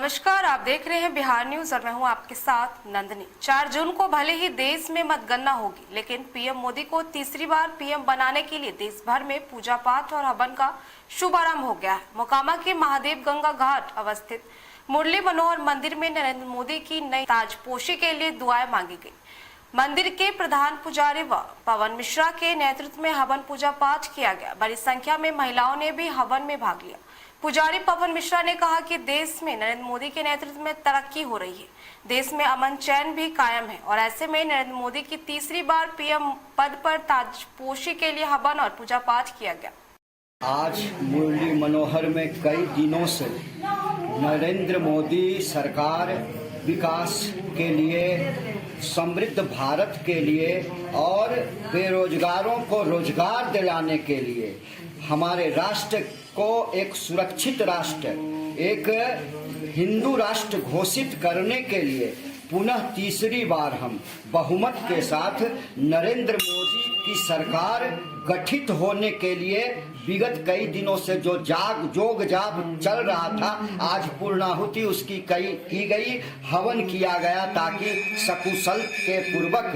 नमस्कार, आप देख रहे हैं बिहार न्यूज और मैं हूं आपके साथ नंदनी। 4 जून को भले ही देश में मतगणना होगी, लेकिन पीएम मोदी को तीसरी बार पीएम बनाने के लिए देश भर में पूजा पाठ और हवन का शुभारंभ हो गया है। मोकामा के महादेव गंगा घाट अवस्थित मुरली मनोहर मंदिर में नरेंद्र मोदी की नई ताजपोशी के लिए दुआएं मांगी गई। मंदिर के प्रधान पुजारी व पवन मिश्रा के नेतृत्व में हवन पूजा पाठ किया गया। बड़ी संख्या में महिलाओं ने भी हवन में भाग लिया। पुजारी पवन मिश्रा ने कहा कि देश में नरेंद्र मोदी के नेतृत्व में तरक्की हो रही है, देश में अमन चैन भी कायम है और ऐसे में नरेंद्र मोदी की तीसरी बार पीएम पद पर ताजपोशी के लिए हवन और पूजा पाठ किया गया। आज मुरली मनोहर में कई दिनों से नरेंद्र मोदी सरकार विकास के लिए, समृद्ध भारत के लिए और बेरोजगारों को रोजगार दिलाने के लिए, हमारे राष्ट्र को एक सुरक्षित राष्ट्र, एक हिंदू राष्ट्र घोषित करने के लिए पुनः तीसरी बार हम बहुमत के साथ नरेंद्र मोदी की सरकार गठित होने के लिए विगत कई दिनों से जो जोग जाप चल रहा था, आज पूर्णाहुति उसकी की गई, हवन किया गया ताकि सकुशल के पूर्वक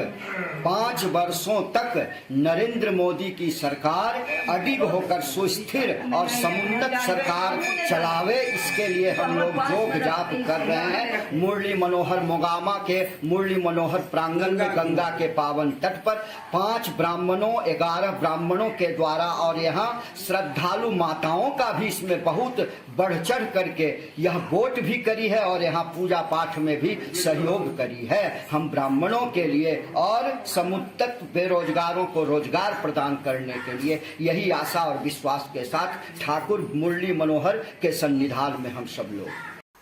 5 वर्षों तक नरेंद्र मोदी की सरकार अडिग होकर सुस्थिर और समुन्नत सरकार चलावे। इसके लिए हम लोग जोग जाप कर रहे हैं। मुरली मनोहर मोकामा के मुरली मनोहर प्रांगण में गंगा के पावन तट पर 5 ब्राह्मणों 11 ब्राह्मणों के द्वारा और यहाँ श्रद्धालु माताओं का भी इसमें बहुत बढ़ चढ़ करके यह वोट भी करी है और यहाँ पूजा पाठ में भी सहयोग करी है। हम ब्राह्मणों के लिए और समुन्नत बेरोजगारों को रोजगार प्रदान करने के लिए यही आशा और विश्वास के साथ ठाकुर मुरली मनोहर के सन्निधान में हम सब लोग।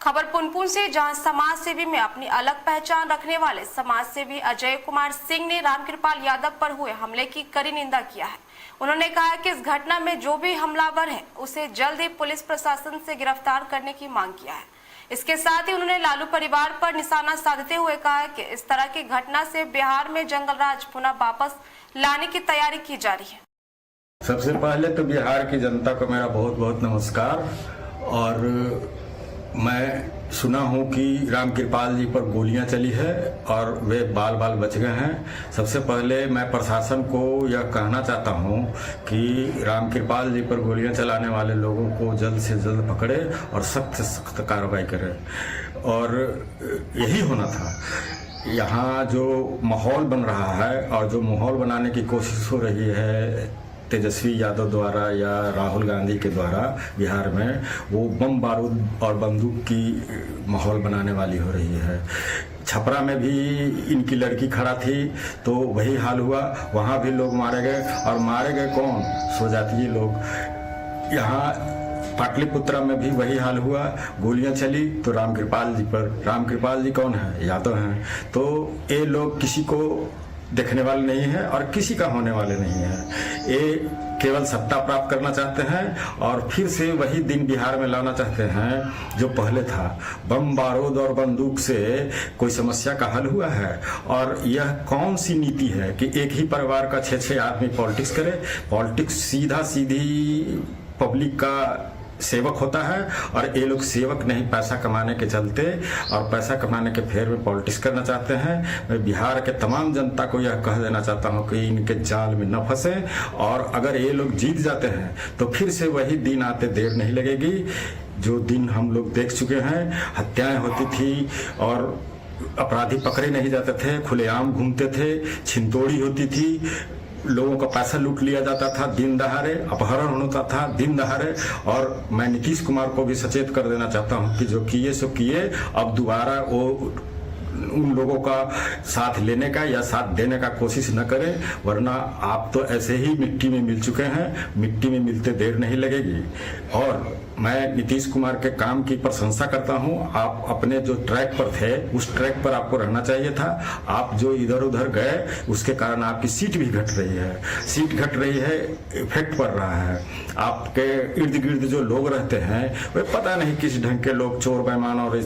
खबर पुनपुन से, जहां समाज सेवी में अपनी अलग पहचान रखने वाले समाज सेवी अजय कुमार सिंह ने रामकृपाल यादव पर हुए हमले की कड़ी निंदा किया है। उन्होंने कहा कि इस घटना में जो भी हमलावर है उसे जल्द ही पुलिस प्रशासन से गिरफ्तार करने की मांग किया है। इसके साथ ही उन्होंने लालू परिवार पर निशाना साधते हुए कहा कि इस तरह की घटना से बिहार में जंगल राज पुनः वापस लाने की तैयारी की जा रही है। सबसे पहले तो बिहार की जनता को मेरा बहुत बहुत नमस्कार। और मैं सुना हूं कि रामकृपाल जी पर गोलियां चली है और वे बाल बाल बच गए हैं। सबसे पहले मैं प्रशासन को यह कहना चाहता हूं कि रामकृपाल जी पर गोलियां चलाने वाले लोगों को जल्द से जल्द पकड़े और सख्त से सख्त कार्रवाई करें। और यही होना था। यहाँ जो माहौल बन रहा है और जो माहौल बनाने की कोशिश हो रही है तेजस्वी यादव द्वारा या राहुल गांधी के द्वारा बिहार में, वो बम बारूद और बंदूक की माहौल बनाने वाली हो रही है। छपरा में भी इनकी लड़की खड़ा थी तो वही हाल हुआ, वहाँ भी लोग मारे गए। और मारे गए कौन? स्वजातीय लोग। यहाँ पाटलिपुत्रा में भी वही हाल हुआ, गोलियां चली तो रामकृपाल जी पर। रामकृपाल जी कौन है? यादव हैं। तो ये लोग किसी को देखने वाले नहीं है और किसी का होने वाले नहीं है। ये केवल सत्ता प्राप्त करना चाहते हैं और फिर से वही दिन बिहार में लाना चाहते हैं जो पहले था। बम बारूद और बंदूक से कोई समस्या का हल हुआ है? और यह कौन सी नीति है कि एक ही परिवार का 6-6 आदमी पॉलिटिक्स करे? पॉलिटिक्स सीधा सीधी पब्लिक का सेवक होता है और ये लोग सेवक नहीं, पैसा कमाने के चलते और पैसा कमाने के फेर में पॉलिटिक्स करना चाहते हैं। मैं बिहार के तमाम जनता को यह कह देना चाहता हूं कि इनके जाल में न फंसे और अगर ये लोग जीत जाते हैं तो फिर से वही दिन आते देर नहीं लगेगी जो दिन हम लोग देख चुके हैं। हत्याएं होती थी और अपराधी पकड़े नहीं जाते थे, खुलेआम घूमते थे, छिनतोड़ी होती थी, लोगों का पैसा लूट लिया जाता था दिन दहाड़े, अपहरण होता था दिन दहाड़े। और मैं नीतीश कुमार को भी सचेत कर देना चाहता हूं कि जो किए सो किए, अब दोबारा वो उन लोगों का साथ लेने का या साथ देने का कोशिश न करें, वरना आप तो ऐसे ही मिट्टी में मिल चुके हैं, मिट्टी में मिलते देर नहीं लगेगी। और मैं नीतीश कुमार के काम की प्रशंसा करता हूं। आप अपने जो ट्रैक पर थे उस ट्रैक पर आपको रहना चाहिए था। आप जो इधर उधर गए उसके कारण आपकी सीट भी घट रही है, सीट घट रही है, इफेक्ट पड़ रहा है। आपके इर्द गिर्द जो लोग रहते हैं वे पता नहीं किस ढंग के लोग चोर बेईमान और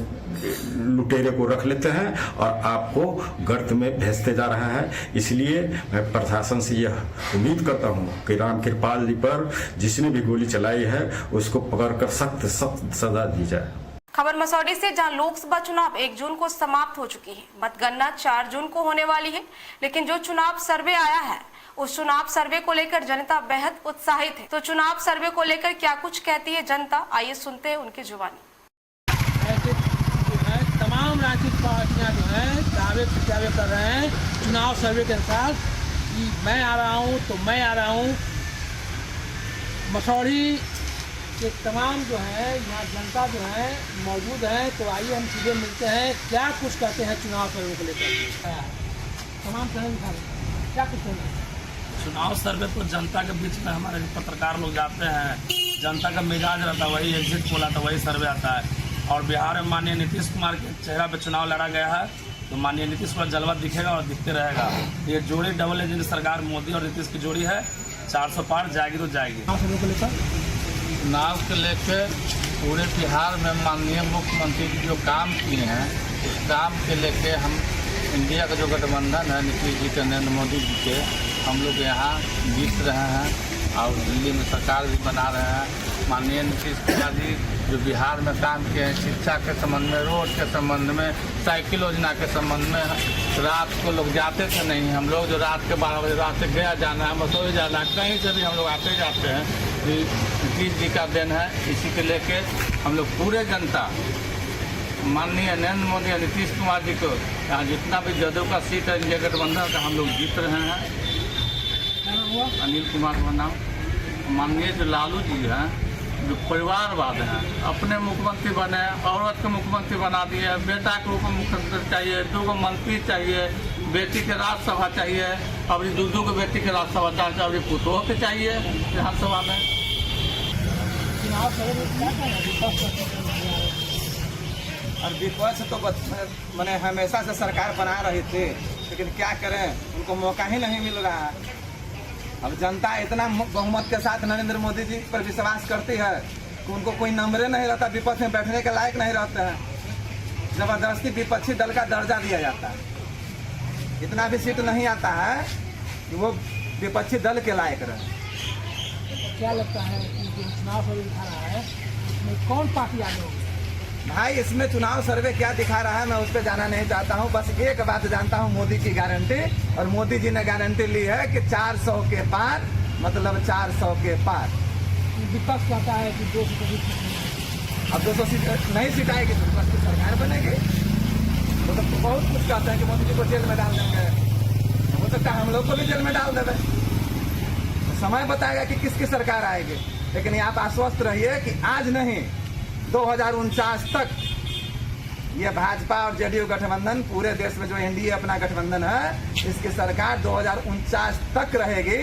लुटेरे को रख लेते हैं और आपको गर्त में भेजते जा रहा है। इसलिए मैं प्रशासन से यह उम्मीद करता हूं कि रामकृपाल जी पर जिसने भी गोली चलाई है उसको पकड़कर सख्त सख्त सजा दी जाए। खबर मसौड़ी से, जहां लोकसभा चुनाव 1 जून को समाप्त हो चुकी है। मतगणना 4 जून को होने वाली है, लेकिन जो चुनाव सर्वे आया है उस चुनाव सर्वे को लेकर जनता बेहद उत्साहित है। तो चुनाव सर्वे को लेकर क्या कुछ कहती है जनता, आइए सुनते हैं उनकी जुबानी। ऐसे जो है तमाम राजनीतिक पार्टियां जो है दावे प्रत्यावे कर रहे हैं चुनाव सर्वे के अनुसार कि मैं आ रहा हूं तो मैं आ रहा हूं। मसौड़ी के तमाम जो है यहाँ जनता जो है मौजूद है, तो आइए हम सीधे मिलते हैं क्या कुछ कहते हैं चुनाव सर्वे को लेकर। तमाम तरह दिखा रहे हैं क्या कुछ कहते हैं चुनाव सर्वे तो जनता के बीच में हमारे पत्रकार लोग जाते हैं, जनता का मिजाज रहता है, वही एग्जिट पोल आता है, वही सर्वे आता है। और बिहार में माननीय नीतीश कुमार के चेहरा पे चुनाव लड़ा गया है, तो माननीय नीतीश कुमार जलवा दिखेगा और दिखते रहेगा। ये जोड़ी डबल इंजन सरकार मोदी और नीतीश की जोड़ी है, 400 पार जाएगी तो जाएगी। चुनाव को लेकर पूरे बिहार में माननीय मुख्यमंत्री जी जो काम किए हैं उस काम के लेके हम इंडिया का जो गठबंधन है नीतीश जी के, नरेंद्र मोदी जी के, हम लोग यहाँ जीत रहे हैं और दिल्ली में सरकार भी बना रहे हैं। माननीय नीतीश कुमार जी जो बिहार में काम किए हैं शिक्षा के संबंध में, रोड के संबंध में, साइकिल योजना के संबंध में, रात को लोग जाते थे नहीं, हम लोग जो रात के 12 बजे रात से गया जाना है, मसौड़ी जाना है, कहीं से भी हम लोग आते जाते हैं, नीतीश जी का देन है। इसी के लेके हम लोग पूरे जनता माननीय नरेंद्र मोदी और नीतीश कुमार जी को यहाँ जितना भी जदयू का सीट है इंडिया गठबंधन का हम लोग जीत रहे हैं। अनिल कुमार का नाम। माननीय जो लालू जी हैं जो परिवारवाद हैं, अपने मुख्यमंत्री बने, औरत को मुख्यमंत्री बना दिए, बेटा को उप मुख्यमंत्री चाहिए, 2 मंत्री चाहिए, बेटी के राज्यसभा चाहिए, अभी 2 को बेटी के राज्यसभा चाहिए, अभी पुतोह के चाहिए विधानसभा में। और विपक्ष तो मैंने हमेशा से सरकार बना रही थी, लेकिन क्या करें, उनको मौका ही नहीं मिल रहा है। अब जनता इतना बहुमत के साथ नरेंद्र मोदी जी पर विश्वास करती है कि उनको कोई नंबरे नहीं रहता, विपक्ष में बैठने के लायक नहीं रहते हैं। जबरदस्ती विपक्षी दल का दर्जा दिया जाता है। इतना भी सीट नहीं आता है कि वो विपक्षी दल के लायक रहे। क्या लगता है कि जो चुनाव सर्वे दिखा रहा है उसमें कौन पार्टी आगे होगी? भाई इसमें चुनाव सर्वे क्या दिखा रहा है मैं उस पर जाना नहीं चाहता हूँ। बस एक बात जानता हूँ, मोदी की गारंटी, और मोदी जी ने गारंटी ली है कि 400 के पार, मतलब 400 के पार। विपक्ष कहता है कि 200 सीट, अब 200 सीट नहीं सीट आएगी तो विपक्ष की सरकार बनेगी। वो तो बहुत कुछ कहते हैं कि मोदी जी को जेल में डाल देंगे, हो सकता है हम लोग को भी जेल में डाल देवे। तो समय बताएगा कि किसकी सरकार आएगी, लेकिन आप आश्वस्त रहिए कि आज नहीं 2049 तक ये भाजपा और जेडीयू गठबंधन, पूरे देश में जो एनडीए अपना गठबंधन है, इसकी सरकार 2049 तक रहेगी,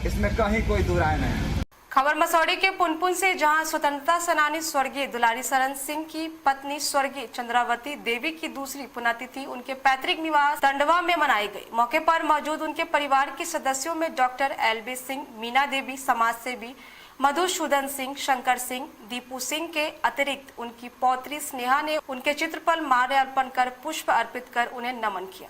इसमें कहीं कोई दुराय नहीं। खबर मसौड़ी के पुनपुन से, जहां स्वतंत्रता सेनानी स्वर्गीय दुलारी शरण सिंह की पत्नी स्वर्गीय चंद्रावती देवी की दूसरी पुण्यतिथि उनके पैतृक निवास दंडवा में मनाई गई। मौके पर मौजूद उनके परिवार के सदस्यों में डॉक्टर LB सिंह, मीना देवी, समाज सेवी मधुसूदन सिंह, शंकर सिंह, दीपू सिंह के अतिरिक्त उनकी पौत्री स्नेहा ने उनके चित्र पर माल्यार्पण कर पुष्प अर्पित कर उन्हें नमन किया।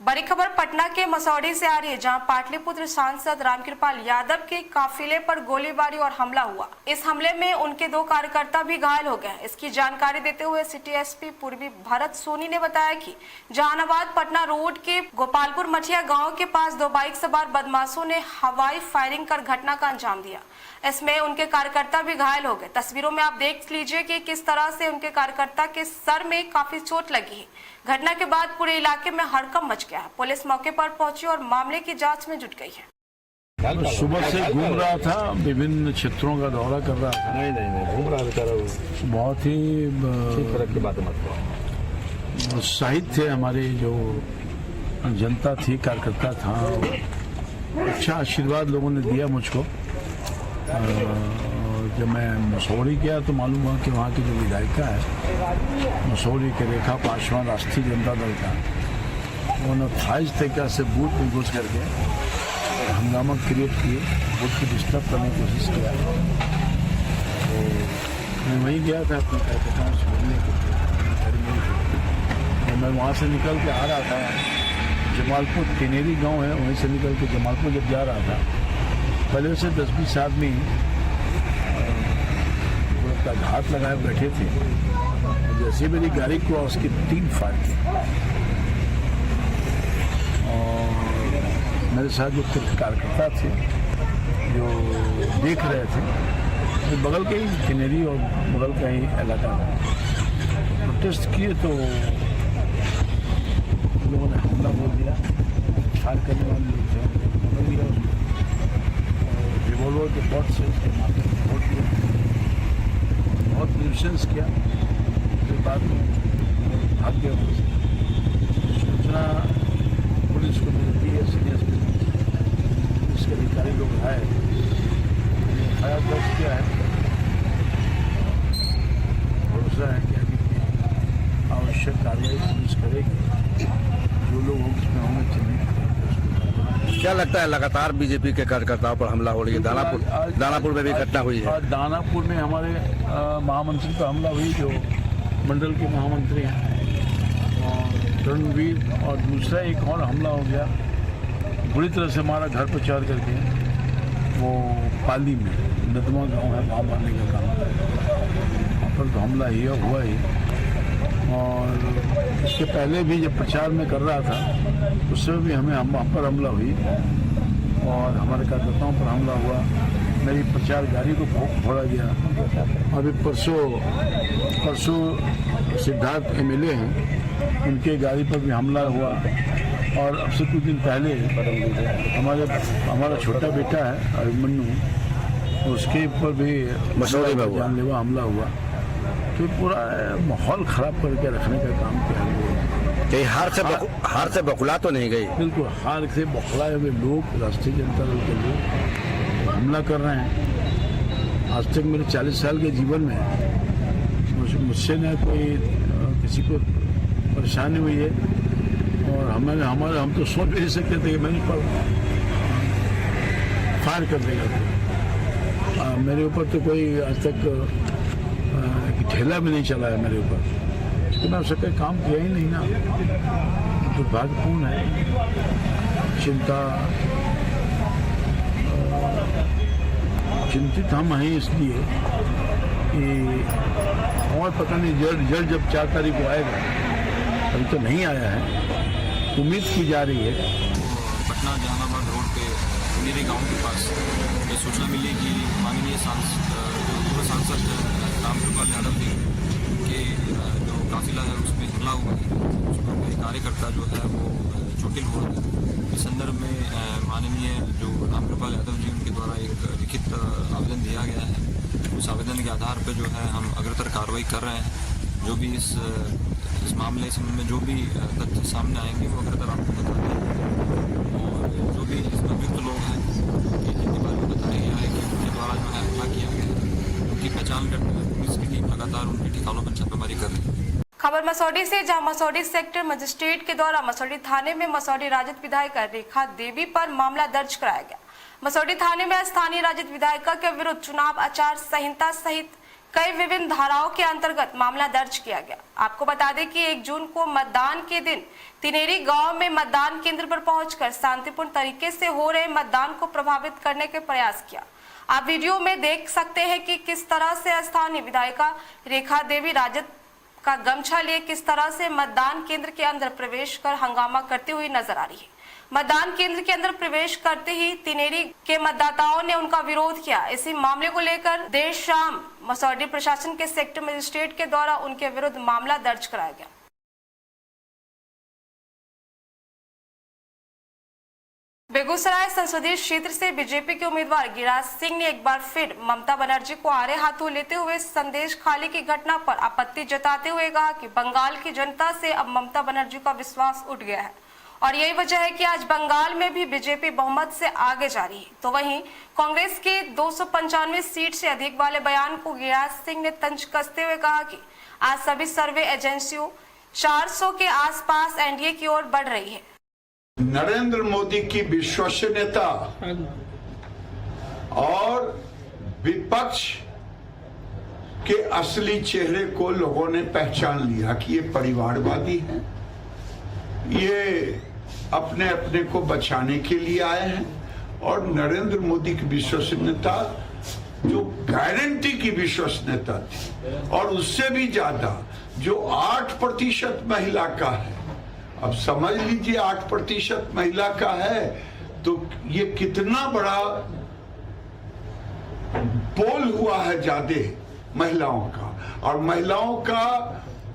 बड़ी खबर पटना के मसौढ़ी से आ रही है, जहां पाटलिपुत्र सांसद रामकृपाल यादव के काफिले पर गोलीबारी और हमला हुआ। इस हमले में उनके 2 कार्यकर्ता भी घायल हो गए। इसकी जानकारी देते हुए सिटी एसपी पूर्वी भरत सोनी ने बताया कि जहानाबाद पटना रोड के गोपालपुर मठिया गांव के पास 2 बाइक सवार बदमाशों ने हवाई फायरिंग कर घटना का अंजाम दिया। इसमें उनके कार्यकर्ता भी घायल हो गए। तस्वीरों में आप देख लीजिए कि किस तरह से उनके कार्यकर्ता के सर में काफी चोट लगी है। घटना के बाद पूरे इलाके में हड़कंप मच गया है। पुलिस मौके पर पहुंची और मामले की जांच में जुट गई है। सुबह से घूम रहा था, विभिन्न क्षेत्रों का दौरा कर रहा था। नहीं घूम रहा था। बहुत ही उत्साहित थे हमारे जो जनता थी, कार्यकर्ता था। अच्छा आशीर्वाद लोगों ने दिया मुझको। जब मैं मसौढ़ी गया तो मालूम हुआ कि वहाँ की जो विधायिका है मसौढ़ी के रेखा पासवान राष्ट्रीय जनता दल का, उन्होंने फाइज तरीका से बूथ में घुस करके हंगामा क्रिएट किए, बूथ को डिस्टर्ब करने की कोशिश किया। तो मैं वहीं गया था अपने कार्यकर्ताओं से मिलने के लिए। मैं वहाँ से निकल के आ रहा था, जमालपुर टिनेरी गांव है, वहीं से निकल के जमालपुर जब जा रहा था, पहले से 10-20 आदमी का घात लगाए बैठे थे। जैसे मेरी गाड़ी क्रॉस की 3 फायर थे और मेरे साथ जो कुछ कार्यकर्ता थे जो देख रहे थे, तो बगल के ही किनेरी और बगल का ही इलाका था, प्रोटेस्ट किए तो लोगों ने हमला बोल दिया। फायर करने वाले लोग थे, रिवॉल्वर के बॉट से उसके माथे में फोड़ दिया, बहुत न्यूसेंस किया। फिर बाद में भाग गया। सूचना पुलिस को मिलती है, सीनियर पुलिस के अधिकारी लोग आए, एफआईआर दर्ज किया है। भरोसा है कि अभी आवश्यक कार्रवाई पुलिस करेगी। जो लोग उसमें होंगे चिन्हित। क्या लगता है लगातार बीजेपी के कार्यकर्ताओं पर हमला हो रही है? दानापुर में भी घटना हुई है। दानापुर में हमारे महामंत्री पर हमला हुई, जो मंडल के महामंत्री हैं, और रणवीर, और दूसरा एक और हमला हो गया बुरी तरह से हमारा घर प्रचार करके। वो पाली में नदमा गांव है, वहाँ मारने का काम वहाँ पर तो हमला ही हुआ ही। और इसके पहले भी जब प्रचार में कर रहा था उससे भी हमें हम पर हमला हुई और हमारे कार्यकर्ताओं पर हमला हुआ। मेरी प्रचार गाड़ी को फोड़ा गया। अभी परसों सिद्धार्थ एमएलए हैं, उनके गाड़ी पर भी हमला हुआ। और अब से कुछ दिन पहले हमारा छोटा बेटा है अभिमन्यु, उसके ऊपर भी मसौढ़ी में जानलेवा हमला हुआ। तो पूरा माहौल खराब करके रखने का काम किया है। कहीं हार से बकुला तो नहीं गई? बिल्कुल हार से बौखलाए हुए लोग, राष्ट्रीय जनता दल के लोग हमला कर रहे हैं। आज तक मेरे 40 साल के जीवन में मुझसे न कोई किसी को परेशानी हुई है। और हम तो सोच भी नहीं सकते थे कि मेरे पर फायर कर देगा। मेरे ऊपर तो कोई आज तक ठेला भी नहीं चला है मेरे ऊपर। तो मैं उसका काम किया ही नहीं ना। दुर्भाग्यपूर्ण है। चिंतित हम हैं इसलिए कि और पता नहीं जल्द जब 4 तारीख को आएगा, अभी तो नहीं आया है। उम्मीद की जा रही है। पटना जहानाबाद रोड पे टिनेरी गांव के पास ये सूचना मिली कि माननीय सांसद रामकृपाल यादव जी के जो काफिला है उसमें हमला हुआ है। उसमें कोई कार्यकर्ता जो है वो चोटिल हुआ है। इस संदर्भ में माननीय जो रामकृपाल यादव जी उनके द्वारा एक लिखित आवेदन दिया गया है। उस आवेदन के आधार पर जो है हम अग्रतर कार्रवाई कर रहे हैं। जो भी इस मामले में जो भी तथ्य सामने आएंगे वो अग्रतर आपको बता देंगे। और जो भी इसमें अभियुक्त लोग हैं जिनके बारे में बताया गया है कि उनके द्वारा जो है हमला किया गया है, उनकी पहचान करने में पुलिस की टीम लगातार उनके ठिकानों पर छापेमारी कर रही है। खबर मसौढ़ी से, जहां मसौढ़ी सेक्टर मजिस्ट्रेट के द्वारा मसौढ़ी थाने में मसौढ़ी राजद विधायिका रेखा देवी पर मामला दर्ज कराया गया। मसौढ़ी थाने में स्थानीय राजद विधायिका के विरुद्ध चुनाव आचार संहिता सहित कई विभिन्न धाराओं के अंतर्गत मामला दर्ज किया गया। आपको बता दें कि 1 जून को मतदान के दिन तिनेरी गांव में मतदान केंद्र पर पहुंचकर शांतिपूर्ण तरीके से हो रहे मतदान को प्रभावित करने के प्रयास किया। आप वीडियो में देख सकते हैं कि किस तरह से स्थानीय विधायिका रेखा देवी राजद का गमछा लिए किस तरह से मतदान केंद्र के अंदर प्रवेश कर हंगामा करती हुई नजर आ रही है। मतदान केंद्र के अंदर प्रवेश करते ही तिनेरी के मतदाताओं ने उनका विरोध किया। इसी मामले को लेकर देर शाम मसौढ़ी प्रशासन के सेक्टर मजिस्ट्रेट के द्वारा उनके विरुद्ध मामला दर्ज कराया गया। बेगूसराय संसदीय क्षेत्र से बीजेपी के उम्मीदवार गिरिराज सिंह ने एक बार फिर ममता बनर्जी को आड़े हाथों लेते हुए संदेश खाली की घटना पर आपत्ति जताते हुए कहा कि बंगाल की जनता से अब ममता बनर्जी का विश्वास उठ गया है और यही वजह है कि आज बंगाल में भी बीजेपी बहुमत से आगे जा रही है। तो वहीं कांग्रेस के 295 सीट से अधिक वाले बयान को गिरिराज सिंह ने तंज कसते हुए कहा कि आज सभी सर्वे एजेंसियों 400 के आसपास एनडीए की ओर बढ़ रही है। नरेंद्र मोदी की विश्वसनीयता और विपक्ष के असली चेहरे को लोगों ने पहचान लिया कि ये परिवारवादी हैं, ये अपने अपने को बचाने के लिए आए हैं। और नरेंद्र मोदी की विश्वसनीयता जो गारंटी की विश्वसनीयता थी और उससे भी ज्यादा जो 8% महिला का है, अब समझ लीजिए 8% महिला का है तो ये कितना बड़ा पोल हुआ है ज्यादा महिलाओं का। और महिलाओं का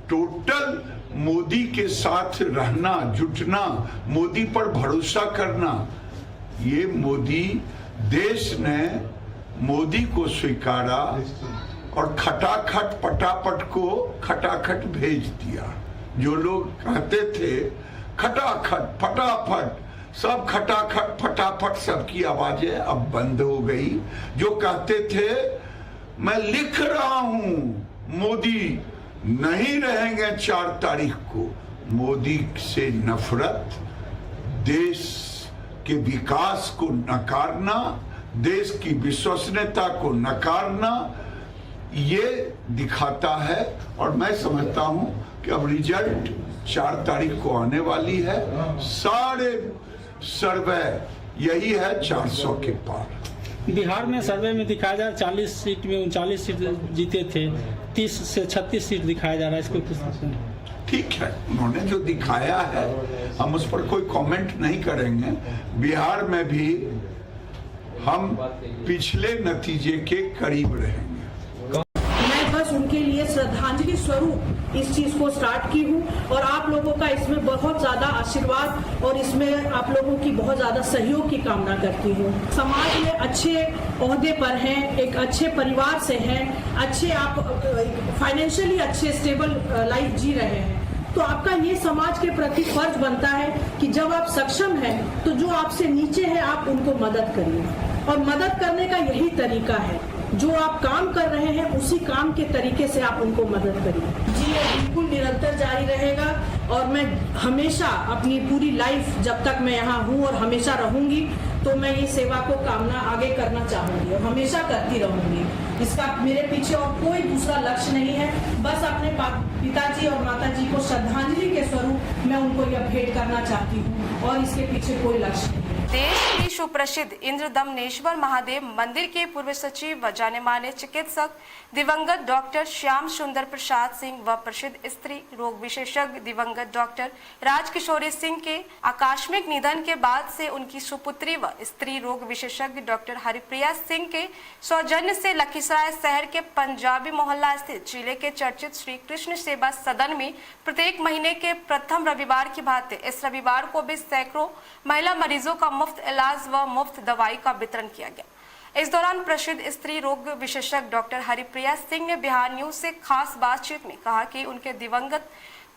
टोटल मोदी के साथ रहना, जुटना, मोदी पर भरोसा करना, ये मोदी देश ने मोदी को स्वीकारा और खटाखट पटापट को खटाखट भेज दिया। जो लोग कहते थे खटाखट फटाफट, सब खटाखट फटाफट सबकी आवाजें अब बंद हो गई। जो कहते थे मैं लिख रहा हूं, मोदी नहीं रहेंगे 4 तारीख को, मोदी से नफरत, देश के विकास को नकारना, देश की विश्वसनीयता को नकारना, ये दिखाता है। और मैं समझता हूं कि अब रिजल्ट 4 तारीख को आने वाली है। सारे सर्वे यही है 400 के पार। बिहार में सर्वे में दिखाया जा रहा है 40 सीट में 39 सीट जीते थे, 30 से 36 सीट दिखाया जा रहा है। इसको किस तरह से? ठीक है, उन्होंने जो दिखाया है हम उस पर कोई कमेंट नहीं करेंगे। बिहार में भी हम पिछले नतीजे के करीब रहेंगे। मैं बस उनके लिए श्रद्धांजलि स्वरूप इस चीज को स्टार्ट की हूँ और आप लोगों का इसमें बहुत ज्यादा आशीर्वाद और इसमें आप लोगों की बहुत ज्यादा सहयोग की कामना करती हूँ। समाज में अच्छे ओहदे पर हैं, एक अच्छे परिवार से हैं, अच्छे आप फाइनेंशियली अच्छे स्टेबल लाइफ जी रहे हैं, तो आपका ये समाज के प्रति फर्ज बनता है कि जब आप सक्षम हैं तो जो आपसे नीचे है आप उनको मदद करिए। और मदद करने का यही तरीका है, जो आप काम कर रहे हैं उसी काम के तरीके से आप उनको मदद करिए। जी ये बिल्कुल निरंतर जारी रहेगा और मैं हमेशा अपनी पूरी लाइफ जब तक मैं यहाँ हूँ और हमेशा रहूंगी तो मैं ये सेवा को कामना आगे करना चाहूंगी और हमेशा करती रहूंगी। इसका मेरे पीछे और कोई दूसरा लक्ष्य नहीं है, बस अपने पिताजी और माताजी को श्रद्धांजलि के स्वरूप मैं उनको यह भेंट करना चाहती हूँ और इसके पीछे कोई लक्ष्य नहीं। देश की सुप्रसिद्ध इंद्रदमनेश्वर महादेव मंदिर के पूर्व सचिव व जाने माने चिकित्सक दिवंगत डॉक्टर श्याम सुंदर प्रसाद सिंह व प्रसिद्ध स्त्री रोग विशेषज्ञ दिवंगत डॉक्टर राजकिशोरी सिंह के आकस्मिक निधन के बाद से उनकी सुपुत्री व स्त्री रोग विशेषज्ञ डॉक्टर हरिप्रिया सिंह के सौजन्य से लखीसराय शहर के पंजाबी मोहल्ला स्थित जिले के चर्चित श्री कृष्ण सेवा सदन में प्रत्येक महीने के प्रथम रविवार की भांति इस रविवार को भी सैकड़ों महिला मरीजों का मुफ्त इलाज व मुफ्त दवाई का वितरण किया गया। इस दौरान प्रसिद्ध स्त्री रोग विशेषज्ञ डॉक्टर हरिप्रिया सिंह ने बिहार न्यूज से खास बातचीत में कहा कि उनके दिवंगत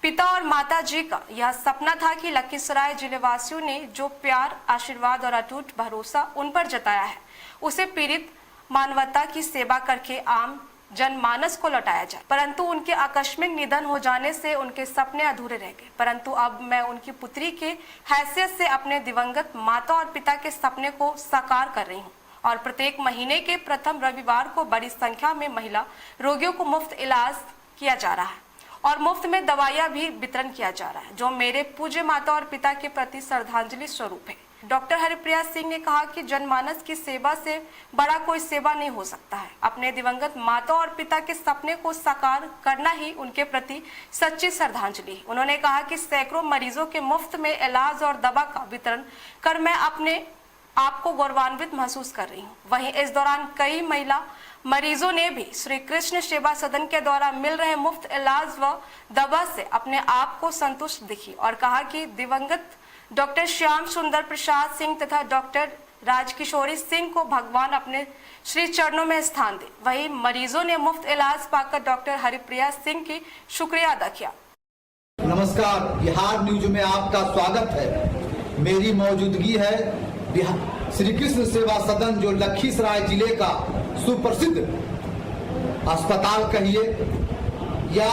पिता और माता जी का यह सपना था कि लखीसराय जिले वासियों ने जो प्यार, आशीर्वाद और अटूट भरोसा उन पर जताया है, उसे पीड़ित मानवता की सेवा करके आम जनमानस को लौटाया जाए, परंतु उनके आकस्मिक निधन हो जाने से उनके सपने अधूरे रह गए। परंतु अब मैं उनकी पुत्री के हैसियत से अपने दिवंगत माता और पिता के सपने को साकार कर रही हूँ और प्रत्येक महीने के प्रथम रविवार को बड़ी संख्या में महिला रोगियों को मुफ्त इलाज किया जा रहा है और मुफ्त में दवाइयाँ भी वितरण किया जा रहा है, जो मेरे पूज्य माता और पिता के प्रति श्रद्धांजलि स्वरूप है। डॉक्टर हरिप्रिया सिंह ने कहा कि जनमानस की सेवा से बड़ा कोई सेवा नहीं हो सकता है। अपने दिवंगत माता और पिता के सपने को साकार करना ही उनके प्रति सच्ची श्रद्धांजलि है। उन्होंने कहा कि सैकड़ों मरीजों के मुफ्त में इलाज और दवा का वितरण कर मैं अपने आपको गौरवान्वित महसूस कर रही हूँ। वहीं इस दौरान कई महिला मरीजों ने भी श्री कृष्ण सेवा सदन के द्वारा मिल रहे मुफ्त इलाज व दवा से अपने आप को संतुष्ट दिखी और कहा कि दिवंगत डॉक्टर श्याम सुंदर प्रसाद सिंह तथा डॉक्टर राजकिशोरी सिंह को भगवान अपने श्री चरणों में स्थान दे। वहीं मरीजों ने मुफ्त इलाज पाकर डॉक्टर हरिप्रिया सिंह की शुक्रिया अदा किया। नमस्कार, बिहार न्यूज में आपका स्वागत है। मेरी मौजूदगी है श्री कृष्ण सेवा सदन, जो लखीसराय जिले का सुप्रसिद्ध अस्पताल कहिए या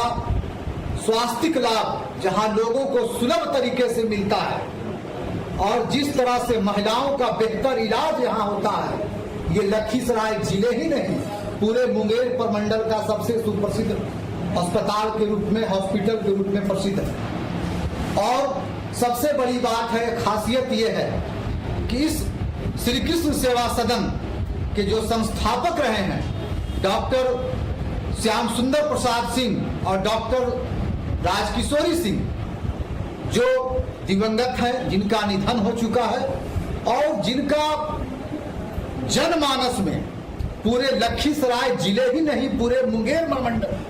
स्वास्थ्य लाभ, जहां लोगों को सुलभ तरीके से मिलता है और जिस तरह से महिलाओं का बेहतर इलाज यहां होता है, ये लखीसराय जिले ही नहीं पूरे मुंगेर प्रमंडल का सबसे सुप्रसिद्ध अस्पताल के रूप में, हॉस्पिटल के रूप में प्रसिद्ध है। और सबसे बड़ी बात है, खासियत ये है कि इस श्री कृष्ण सेवा सदन के जो संस्थापक रहे हैं डॉक्टर श्याम सुंदर प्रसाद सिंह और डॉक्टर राजकिशोरी सिंह, जो दिवंगत हैं, जिनका निधन हो चुका है और जिनका जनमानस में पूरे लखीसराय जिले ही नहीं पूरे मुंगेर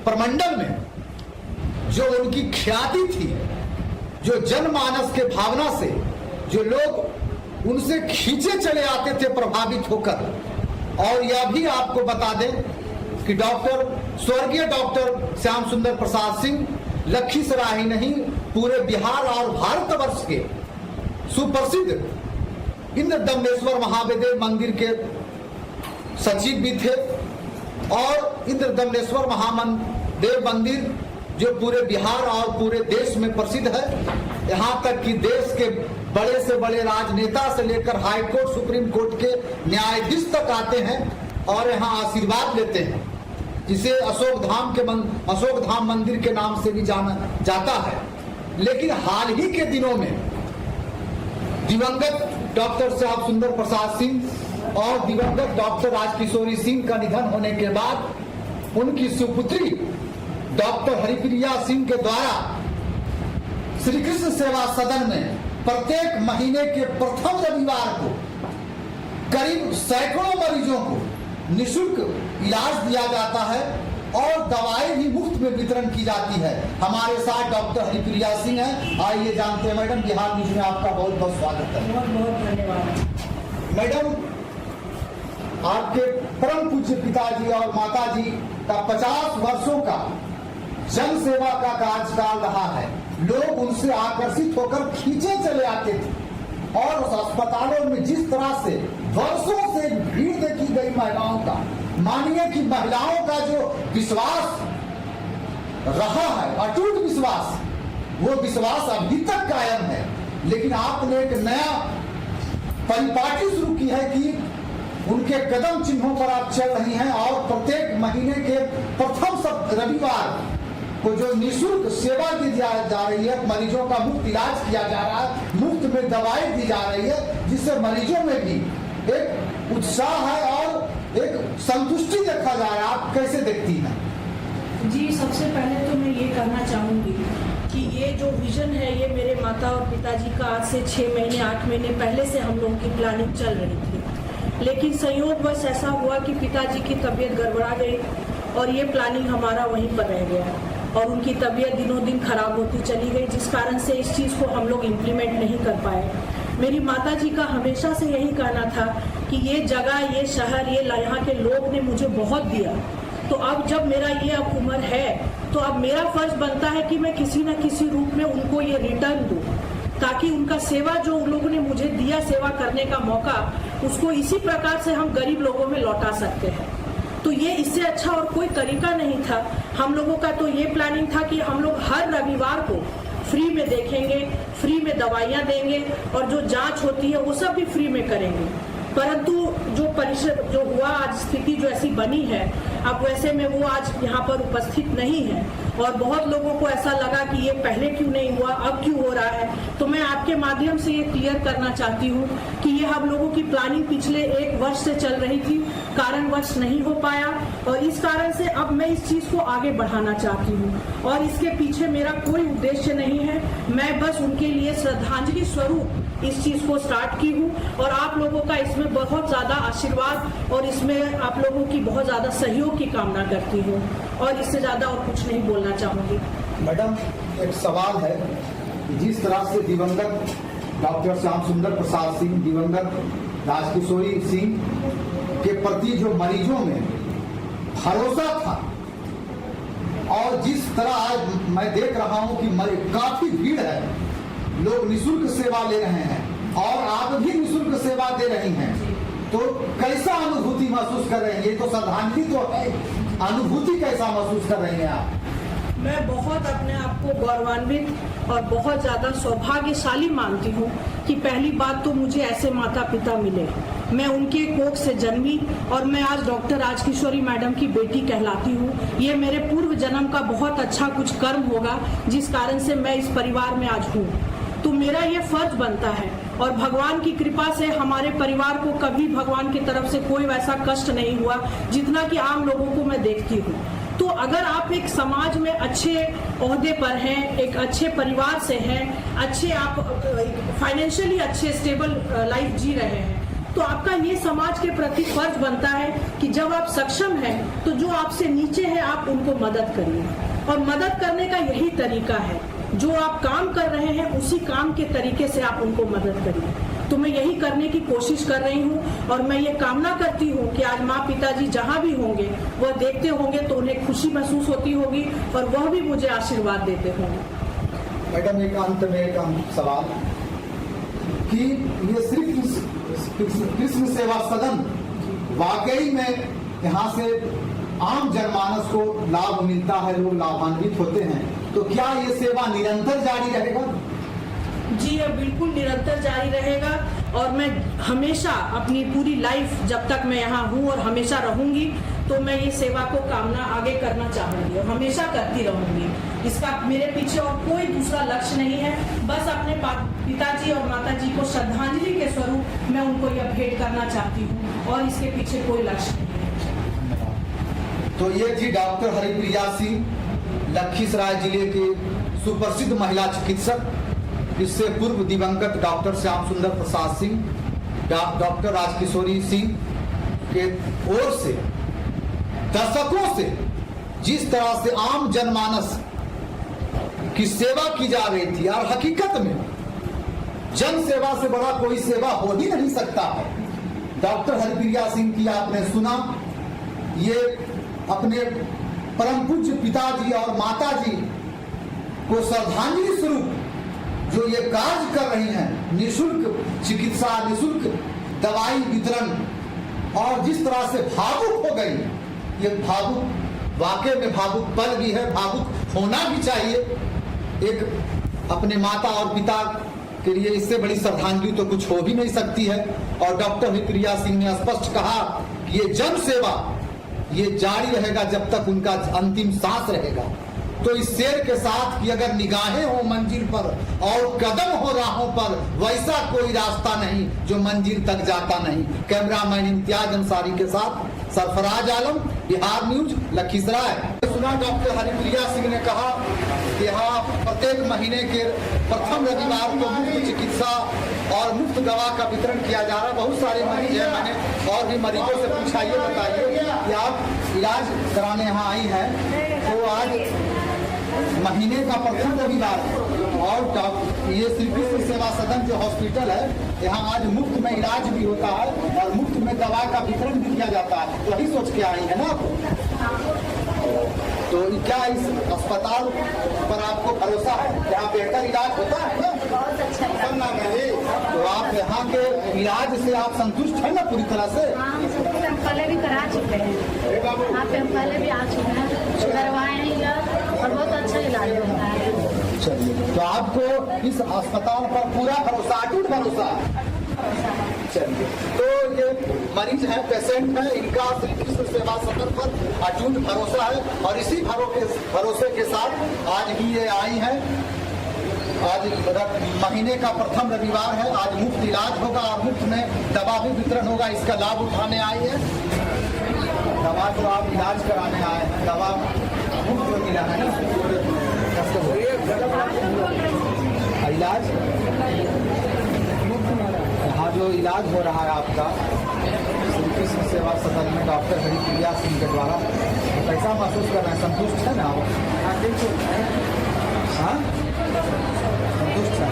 प्रमंडल में जो उनकी ख्याति थी, जो जनमानस के भावना से जो लोग उनसे खींचे चले आते थे प्रभावित होकर। और यह भी आपको बता दें कि स्वर्गीय डॉक्टर श्याम सुंदर प्रसाद सिंह लखीसराय ही नहीं पूरे बिहार और भारतवर्ष के सुप्रसिद्ध इंद्रदम्नेश्वर महादेव मंदिर के सचिव भी थे और इंद्रदम्नेश्वर महादेव मंदिर जो पूरे बिहार और पूरे देश में प्रसिद्ध है। यहाँ तक कि देश के बड़े से बड़े राजनेता से लेकर हाई कोर्ट, सुप्रीम कोर्ट के न्यायाधीश तक आते हैं और यहाँ आशीर्वाद लेते हैं, जिसे अशोक धाम मंदिर के नाम से भी जाना जाता है। लेकिन हाल ही के दिनों में दिवंगत डॉक्टर श्याम सुंदर प्रसाद सिंह और दिवंगत डॉक्टर राजकिशोरी सिंह का निधन होने के बाद उनकी सुपुत्री डॉक्टर हरिप्रिया सिंह के द्वारा श्री कृष्ण सेवा सदन में प्रत्येक महीने के प्रथम रविवार को करीब सैकड़ों मरीजों को निःशुल्क इलाज दिया जाता है और दवाएं भी मुफ्त में वितरण की जाती है। हमारे साथ डॉक्टर हरिप्रिया सिंह हैं, आइए जानते हैं। मैडम, बिहार न्यूज में आपका बहुत बहुत स्वागत है। बहुत बहुत धन्यवाद। मैडम, आपके परम पूज्य पिताजी और माताजी का 50 वर्षों का जन सेवा का कार्यकाल रहा है। लोग उनसे आकर्षित होकर खींचे चले आते थे और उस अस्पतालों में जिस तरह से वर्षों से भीड़ देखी गई महिलाओं का, मानिए कि महिलाओं का जो विश्वास रहा है, अटूट विश्वास, वो विश्वास अभी तक कायम है। लेकिन आपने एक नया परिपाटी शुरू की है कि उनके कदम चिन्हों पर आप चल रही हैं और प्रत्येक महीने के प्रथम रविवार को जो निःशुल्क सेवा दी जा रही है, मरीजों का मुफ्त इलाज किया जा रहा है, मुफ्त में दवाएं दी जा रही है, जिससे मरीजों में भी एक उत्साह है और एक संतुष्टि देखा जा रहा है। आप कैसे देखती हैं? जी, सबसे पहले तो मैं ये कहना चाहूँगी कि ये जो विजन है, ये मेरे माता और पिताजी का आज से 6 महीने 8 महीने पहले से हम लोगों की प्लानिंग चल रही थी। लेकिन संयोगवश ऐसा हुआ कि पिताजी की तबीयत गड़बड़ा गई और ये प्लानिंग हमारा वहीं पर रह गया और उनकी तबीयत दिनों दिन खराब होती चली गई, जिस कारण से इस चीज़ को हम लोग इम्प्लीमेंट नहीं कर पाए। मेरी माताजी का हमेशा से यही कहना था कि ये जगह, ये शहर, ये यहाँ के लोग ने मुझे बहुत दिया, तो अब जब मेरा ये अब उम्र है तो अब मेरा फर्ज बनता है कि मैं किसी न किसी रूप में उनको ये रिटर्न दूँ, ताकि उनका सेवा जो उन लोगों ने मुझे दिया, सेवा करने का मौका, उसको इसी प्रकार से हम गरीब लोगों में लौटा सकते हैं। तो ये इससे अच्छा और कोई तरीका नहीं था। हम लोगों का तो ये प्लानिंग था कि हम लोग हर रविवार को फ्री में देखेंगे, फ्री में दवाइयाँ देंगे और जो जांच होती है वो सब भी फ्री में करेंगे। परंतु जो हुआ आज स्थिति जो ऐसी बनी है, अब वैसे में वो आज यहाँ पर उपस्थित नहीं है और बहुत लोगों को ऐसा लगा कि ये पहले क्यों नहीं हुआ, अब क्यों हो रहा है। तो मैं आपके माध्यम से ये क्लियर करना चाहती हूँ कि ये हम लोगों की प्लानिंग पिछले 1 वर्ष से चल रही थी, कारणवश नहीं हो पाया और इस कारण से अब मैं इस चीज को आगे बढ़ाना चाहती हूँ और इसके पीछे मेरा कोई उद्देश्य नहीं है। मैं बस उनके लिए श्रद्धांजलि स्वरूप इस चीज को स्टार्ट की हूँ और आप लोगों का इसमें बहुत ज्यादा आशीर्वाद और इसमें आप लोगों की बहुत ज्यादा सहयोग की कामना करती हूँ और इससे ज्यादा और कुछ नहीं बोलना चाहूंगी। मैडम, एक सवाल है कि जिस तरह से दिवंगत डॉक्टर श्याम सुंदर प्रसाद सिंह, दिवंगत राजकिशोरी सिंह के प्रति जो मरीजों में भरोसा था और जिस तरह आज मैं देख रहा हूं कि काफी भीड़ है, लोग निःशुल्क सेवा ले रहे हैं और आप भी निःशुल्क सेवा दे रही हैं, तो कैसा अनुभूति महसूस कर रहे हैं? ये तो श्रद्धांजलि तो है, अनुभूति कैसा महसूस कर रही हैं आप? मैं बहुत अपने आप को गौरवान्वित और बहुत ज्यादा सौभाग्यशाली मानती हूँ कि पहली बात तो मुझे ऐसे माता पिता मिले। मैं उनके कोख से जन्मी और मैं आज डॉक्टर राजकिशोरी मैडम की बेटी कहलाती हूँ। ये मेरे पूर्व जन्म का बहुत अच्छा कुछ कर्म होगा जिस कारण से मैं इस परिवार में आज हूँ। तो मेरा ये फर्ज बनता है और भगवान की कृपा से हमारे परिवार को कभी भगवान की तरफ से कोई वैसा कष्ट नहीं हुआ जितना कि आम लोगों को मैं देखती हूँ। तो अगर आप एक समाज में अच्छे ओहदे पर हैं, एक अच्छे परिवार से हैं, अच्छे आप फाइनेंशियली अच्छे स्टेबल लाइफ जी रहे हैं, तो आपका ये समाज के प्रति फर्ज बनता है कि जब आप सक्षम हैं तो जो आपसे नीचे है आप उनको मदद करिए और मदद करने का यही तरीका है। जो आप काम कर रहे हैं उसी काम के तरीके से आप उनको मदद करिए। तो मैं यही करने की कोशिश कर रही हूँ और मैं ये कामना करती हूँ कि आज माँ पिताजी जहाँ भी होंगे वह देखते होंगे तो उन्हें खुशी महसूस होती होगी और वह भी मुझे आशीर्वाद देते होंगे। मैडम, एक अंत में एक सवाल कि ये सिर्फ कृष्ण सेवा सदन वाकई में यहाँ से आम जनमानस को लाभ मिलता है, लोग लाभान्वित होते हैं, तो क्या ये सेवा निरंतर जारी रहेगा? जी, ये बिल्कुल निरंतर जारी रहेगा और मैं हमेशा अपनी पूरी लाइफ जब तक मैं यहाँ हूँ और हमेशा रहूंगी तो मैं ये सेवा को कामना आगे करना चाहूंगी और हमेशा करती रहूंगी। इसका मेरे पीछे और कोई दूसरा लक्ष्य नहीं है, बस अपने पिताजी और माताजी को श्रद्धांजलि के स्वरूप मैं उनको यह भेंट करना चाहती हूँ और इसके पीछे कोई लक्ष्य नहीं है। तो ये थी डॉक्टर हरिप्रिया सिंह, लखीसराय जिले के सुप्रसिद्ध महिला चिकित्सक, इससे पूर्व दिवंगत डॉक्टर श्याम सुंदर प्रसाद सिंह, डॉक्टर राजकिशोरी सिंह के ओर से दशकों से जिस तरह से आम जनमानस की सेवा की जा रही थी और हकीकत में जन सेवा से बड़ा कोई सेवा हो ही नहीं सकता है। डॉक्टर हरिप्रिया सिंह की आपने सुना, ये अपने परम पूज्य पिताजी और माताजी को श्रद्धांजलि स्वरूप जो ये कार्य कर रही हैं, निःशुल्क चिकित्सा, निःशुल्क दवाई वितरण, और जिस तरह से भावुक हो गई, ये भावुक वाकई में भावुक पल भी है, भावुक होना भी चाहिए। एक अपने माता और पिता के लिए इससे बड़ी श्रद्धांजलि तो कुछ हो भी नहीं सकती है। और डॉक्टर हरिप्रिया सिंह ने स्पष्ट कहा कि ये जन सेवा ये जारी रहेगा जब तक उनका अंतिम सांस रहेगा। तो इस शेर के साथ कि अगर निगाहें हो मंजिल पर और कदम हो राहों पर, वैसा कोई रास्ता नहीं जो मंजिल तक जाता नहीं। कैमरामैन इम्तियाज अंसारी के साथ सरफराज आलम, बिहार न्यूज, लखीसराय। सुना डॉक्टर हरिप्रिया सिंह ने कहा कि यहाँ प्रत्येक महीने के प्रथम रविवार को मुफ्त चिकित्सा और मुफ्त दवा का वितरण किया जा रहा है। बहुत सारे मरीज हैं, मैंने और भी मरीजों से पूछा, ये बताइए कि आप इलाज कराने यहाँ आई हैं, तो आज महीने का प्रथम रविवार और ये श्री कृष्ण सेवा सदन जो हॉस्पिटल है, यहाँ आज मुफ्त में इलाज भी होता है और मुफ्त में दवा का वितरण भी किया जाता है। वही सोच के आई है ना आप? तो क्या इस अस्पताल पर आपको भरोसा है? यहाँ बेहतर इलाज होता है ना? बहुत अच्छा है। तो आप यहाँ के इलाज से आप संतुष्ट हैं ना पूरी तरह से? हाँ, हम पहले भी करा चुके हैं, यहाँ पे हम पहले भी आ चुके हैं, करवाए हैं इलाज और बहुत अच्छा इलाज होता है। चलिए, तो आपको इस अस्पताल पर पूरा भरोसा, अटूट भरोसा? चलिए, तो ये मरीज है, पेशेंट है, इनका श्री कृष्ण सेवा सदन पर अटूट भरोसा है और इसी भरोसे के साथ आज भी ये आई है। आज महीने का प्रथम रविवार है, आज मुफ्त इलाज होगा और मुफ्त में दवा भी वितरण होगा, इसका लाभ उठाने आई है। दवा जो आप इलाज कराने आए हैं, दवा मुफ्त में मिला है ना? इलाज यहाँ जो इलाज हो रहा है आपका श्री कृष्ण सेवा सदन में डॉक्टर हरिप्रिया सिंह के द्वारा, तो कैसा महसूस कर रहे हैं? संतुष्ट है ना आप? हाँ, संतुष्ट है।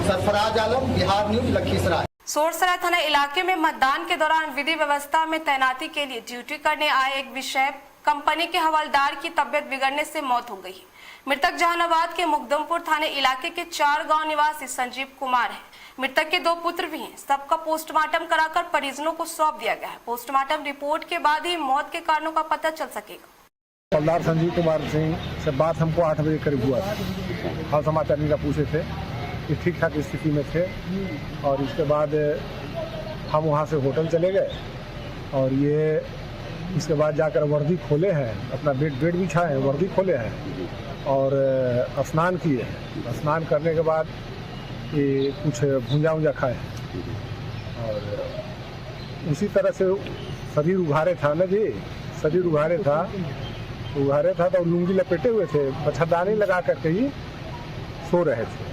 सरफराज आलम, बिहार न्यूज, लखीसराय। सोरसरा थाना इलाके में मतदान के दौरान विधि व्यवस्था में तैनाती के लिए ड्यूटी करने आए एक विषय कंपनी के हवलदार की तबियत बिगड़ने से मौत हो गई। मृतक जहानाबाद के मुकदमपुर थाने इलाके के 4 गांव निवासी संजीव कुमार है। मृतक के 2 पुत्र भी हैं। सबका पोस्टमार्टम कराकर परिजनों को सौंप दिया गया है। पोस्टमार्टम रिपोर्ट के बाद ही मौत के कारणों का पता चल सकेगा। हवलदार संजीव कुमार सिंह से बात हमको 8 बजे करीब हुआ था। हाल समाचार इनका पूछे थे कि ठीक ठाक स्थिति में थे और इसके बाद हम वहाँ से होटल चले गए और ये इसके बाद जाकर वर्दी खोले हैं, अपना बेड बिछाए हैं, वर्दी खोले हैं और स्नान किए। स्नान करने के बाद ये कुछ भुंजा खाए और उसी तरह से शरीर उघारे था ना जी, शरीर उघारे था तो लुंगी लपेटे हुए थे, मच्छरदानी लगा करके ही सो रहे थे।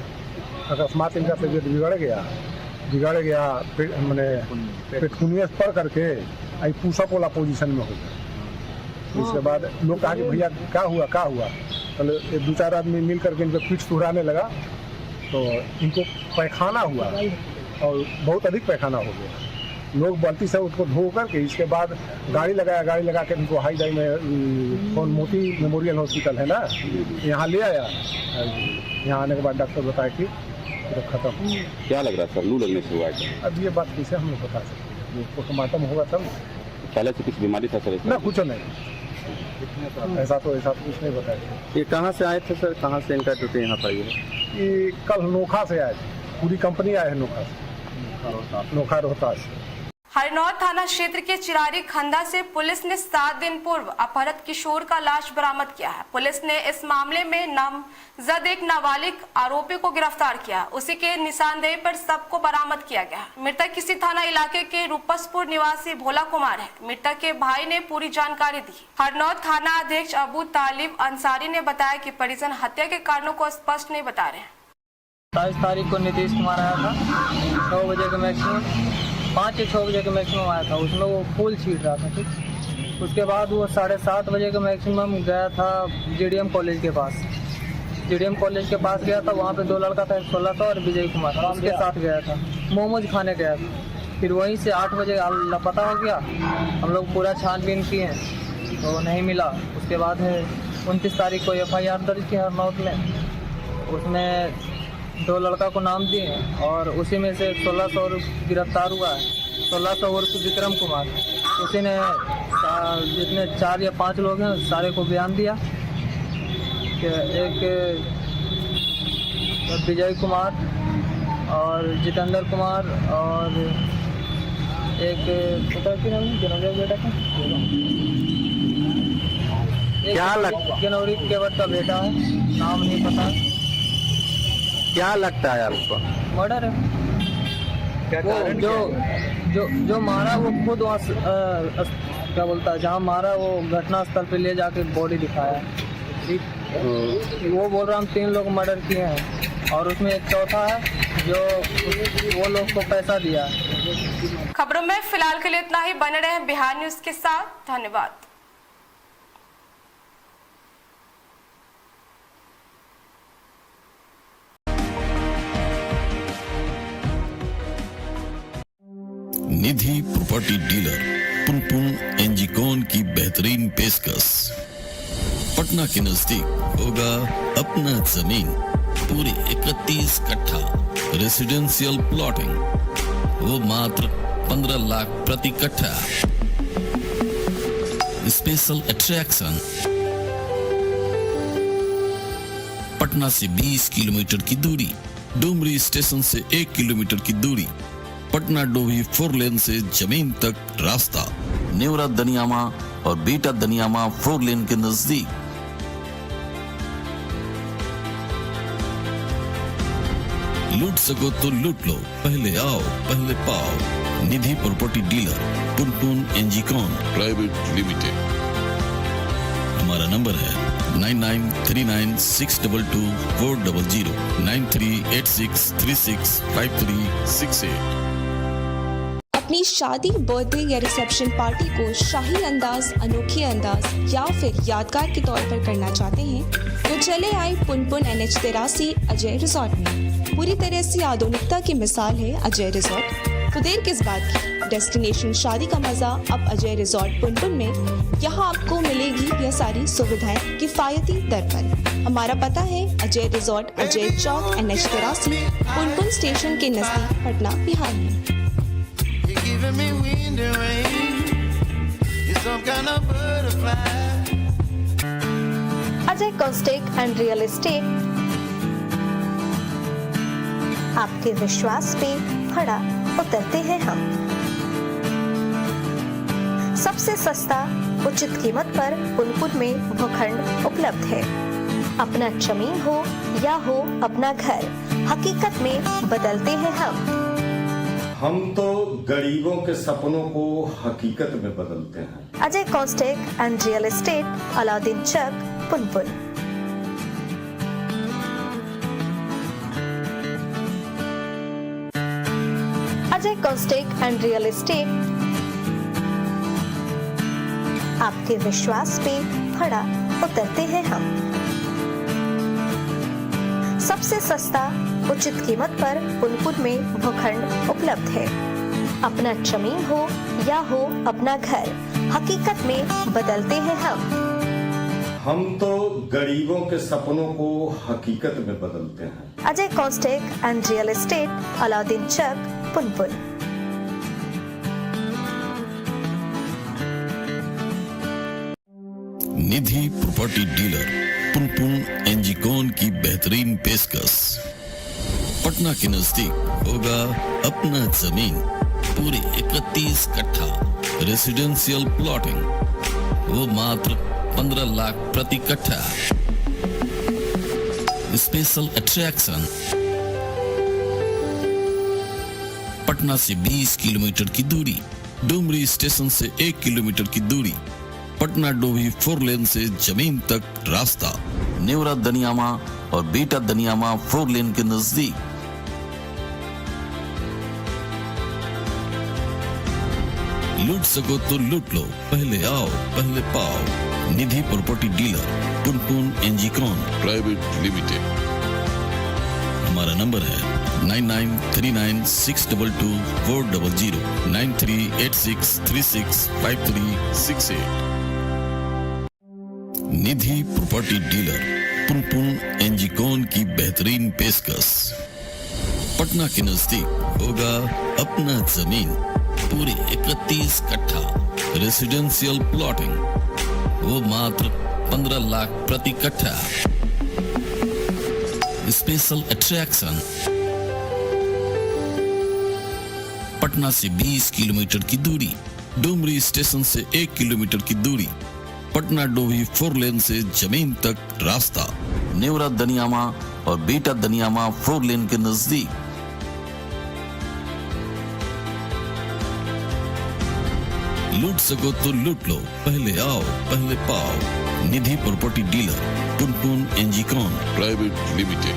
अकस्मात इनका तबीयत बिगड़ गया मैंने पेटकुनिया पड़ करके आई पुशअप वाला पोजीशन में हो गया। इसके बाद लोग कहा कि भैया क्या हुआ? तो 2-4 आदमी मिल करके इनको पीठ सुहराने लगा तो इनको पैखाना हुआ और बहुत अधिक पैखाना हो गया। लोग बाल्टी से उसको धो करके इसके बाद गाड़ी लगा के इनको हाईजाई में कौन मोती मेमोरियल हॉस्पिटल है ना, यहाँ ले आया। यहाँ आने के बाद डॉक्टर बताया कि खत्म। क्या लग रहा है सर, लू लगने से हुआ है? अब ये बात कैसे हम लोग बता सकते? पोस्टमार्टम होगा तब। पहले से कुछ बीमारी था सर? ना, कुछ नहीं, ऐसा तो कुछ नहीं बताया। ये कहाँ से आए थे सर, कहाँ से इनका ड्यूटी यहाँ पर है? ये कल नोखा से आए थे, पूरी कंपनी आए है नोखा से, नोखा रोहतास। हरनौत थाना क्षेत्र के चिरारी खंदा से पुलिस ने 7 दिन पूर्व अपहृत किशोर का लाश बरामद किया है। पुलिस ने इस मामले में नामजद एक नाबालिग आरोपी को गिरफ्तार किया। उसी के निशानदेही पर सबको बरामद किया गया। मृतक किसी थाना इलाके के रूपसपुर निवासी भोला कुमार है। मृतक के भाई ने पूरी जानकारी दी। हरनौत थाना अध्यक्ष अबू तालिब अंसारी ने बताया कि परिजन हत्या के कारणों को स्पष्ट नहीं बता रहे। 27 तारीख को नीतीश कुमार आया था, 6 बजे के मैक्सिमम, 5 या 6 बजे के मैक्सिमम आया था। उसमें वो फूल छीट रहा था, ठीक। उसके बाद वो 7:30 बजे के मैक्सिमम गया था जीडीएम कॉलेज के पास। जीडीएम कॉलेज के पास गया था, वहाँ पे 2 लड़का था, 16 और विजय कुमार, उसके साथ गया था। मोमोज खाने गया था। फिर वहीं से 8 बजे लापता हो गया। हम लोग पूरा छानबीन किए तो नहीं मिला। उसके बाद 29 तारीख को FIR दर्ज की हरनौत में। उसमें 2 लड़का को नाम दिए और उसी में से 1600 गिरफ्तार हुआ है। 1600 उर्फ विक्रम कुमार, उसी ने जितने 4 या 5 लोग हैं सारे को बयान दिया कि एक विजय कुमार और जितेंद्र कुमार और एक बेटा था, जनवरी केवट का बेटा है, नाम नहीं पता। क्या लगता है आपको? मर्डर है। वो जो मारा वो खुद वहाँ क्या बोलता है, जहाँ मारा वो घटना स्थल पे ले जाके बॉडी दिखाया। वो बोल रहा हम 3 लोग मर्डर किए हैं और उसमें एक चौथा है जो वो लोग को पैसा दिया। खबरों में फिलहाल के लिए इतना ही। बने रहे बिहार न्यूज के साथ। धन्यवाद। निधि प्रॉपर्टी डीलर पुनपुन एनजिकॉन की बेहतरीन पेशकश। पटना के नजदीक होगा अपना जमीन, पूरे 31 कट्ठा रेसिडेंशियल प्लॉटिंग, वो मात्र 15 लाख प्रति कट्ठा। स्पेशल अट्रैक्शन, पटना से 20 किलोमीटर की दूरी, डुमरी स्टेशन से 1 किलोमीटर की दूरी, पटना डोभी 4 लेन से जमीन तक रास्ता, नेवरा दनियामा और बीटा दनियामा 4 लेन के नजदीक। लूट सको तो लूट लो, पहले आओ पहले पाओ। निधि प्रॉपर्टी डीलर, पुनपुन एनजीकॉन प्राइवेट लिमिटेड। हमारा नंबर है 9939622400, 9386365368। अपनी शादी, बर्थडे या रिसेप्शन पार्टी को शाही अंदाज, अनोखे अंदाज या फिर यादगार के तौर पर करना चाहते हैं तो चले आए पुनपुन NH83 अजय रिजॉर्ट में। पूरी तरह से आधुनिकता की मिसाल है अजय रिजॉर्ट। तो देर किस बात की, डेस्टिनेशन शादी का मजा अब अजय रिजॉर्ट पुनपुन में। यहाँ आपको मिलेगी यह सारी सुविधाएं किफायती दर पर। हमारा पता है अजय रिजॉर्ट, अजय चौक, NH83, पुनपुन स्टेशन के नजदीक, पटना, बिहार में। Ajay Constech and real estate आपके विश्वास पे खड़ा उतरते हैं हम। सबसे सस्ता उचित कीमत पर पुनपुन में भूखंड उपलब्ध है। अपना जमीन हो या हो अपना घर, हकीकत में बदलते हैं हम तो गरीबों के सपनों को हकीकत में बदलते हैं। Ajay Constech and real estate, Alauddin Chak, Punpun. Ajay Constech and real estate आपके विश्वास पे खड़ा उतरते हैं हम। सबसे सस्ता उचित कीमत पर पुनपुन में भूखंड उपलब्ध है। अपना जमीन हो या हो अपना घर, हकीकत में बदलते हैं हम तो गरीबों के सपनों को हकीकत में बदलते हैं। Ajay Constech and real estate, Alauddin Chak, Punpun. Nidhi property dealer, Punpun एनजीकॉन की बेहतरीन पेशकश। पटना के नजदीक होगा अपना जमीन, पूरे 31 कट्ठा रेसिडेंशियल प्लॉटिंग, वो मात्र 15 लाख प्रति कट्ठा। स्पेशल अट्रैक्शन, पटना से 20 किलोमीटर की दूरी, डुमरी स्टेशन से 1 किलोमीटर की दूरी, पटना डोभी 4 लेन से जमीन तक रास्ता, नेवरा दनियामा और बीटा दनियामा 4 लेन के नजदीक। लूट सको तो लूट लो, पहले आओ पहले पाओ। निधि प्रॉपर्टी डीलर, पुनपुन एनजीकॉन प्राइवेट लिमिटेड। हमारा नंबर है 9939622400, 9386365368। निधि प्रॉपर्टी डीलर, पुनपुन एनजीकॉन की बेहतरीन पेशकश। पटना के नजदीक होगा अपना जमीन, पूरे 31 कट्ठा रेसिडेंशियल प्लॉटिंग, वो मात्र 15 लाख प्रति कट्ठा। स्पेशल अट्रैक्शन, पटना से 20 किलोमीटर की दूरी, डुमरी स्टेशन से 1 किलोमीटर की दूरी, पटना डोभी 4 लेन से जमीन तक रास्ता, नेवरा दनियामा और बीटा दनियामा 4 लेन के नजदीक। लूट सको तो लूट लो, पहले आओ पहले पाओ। निधि प्रॉपर्टी डीलर, पुनपुन एनजीकॉन प्राइवेट लिमिटेड।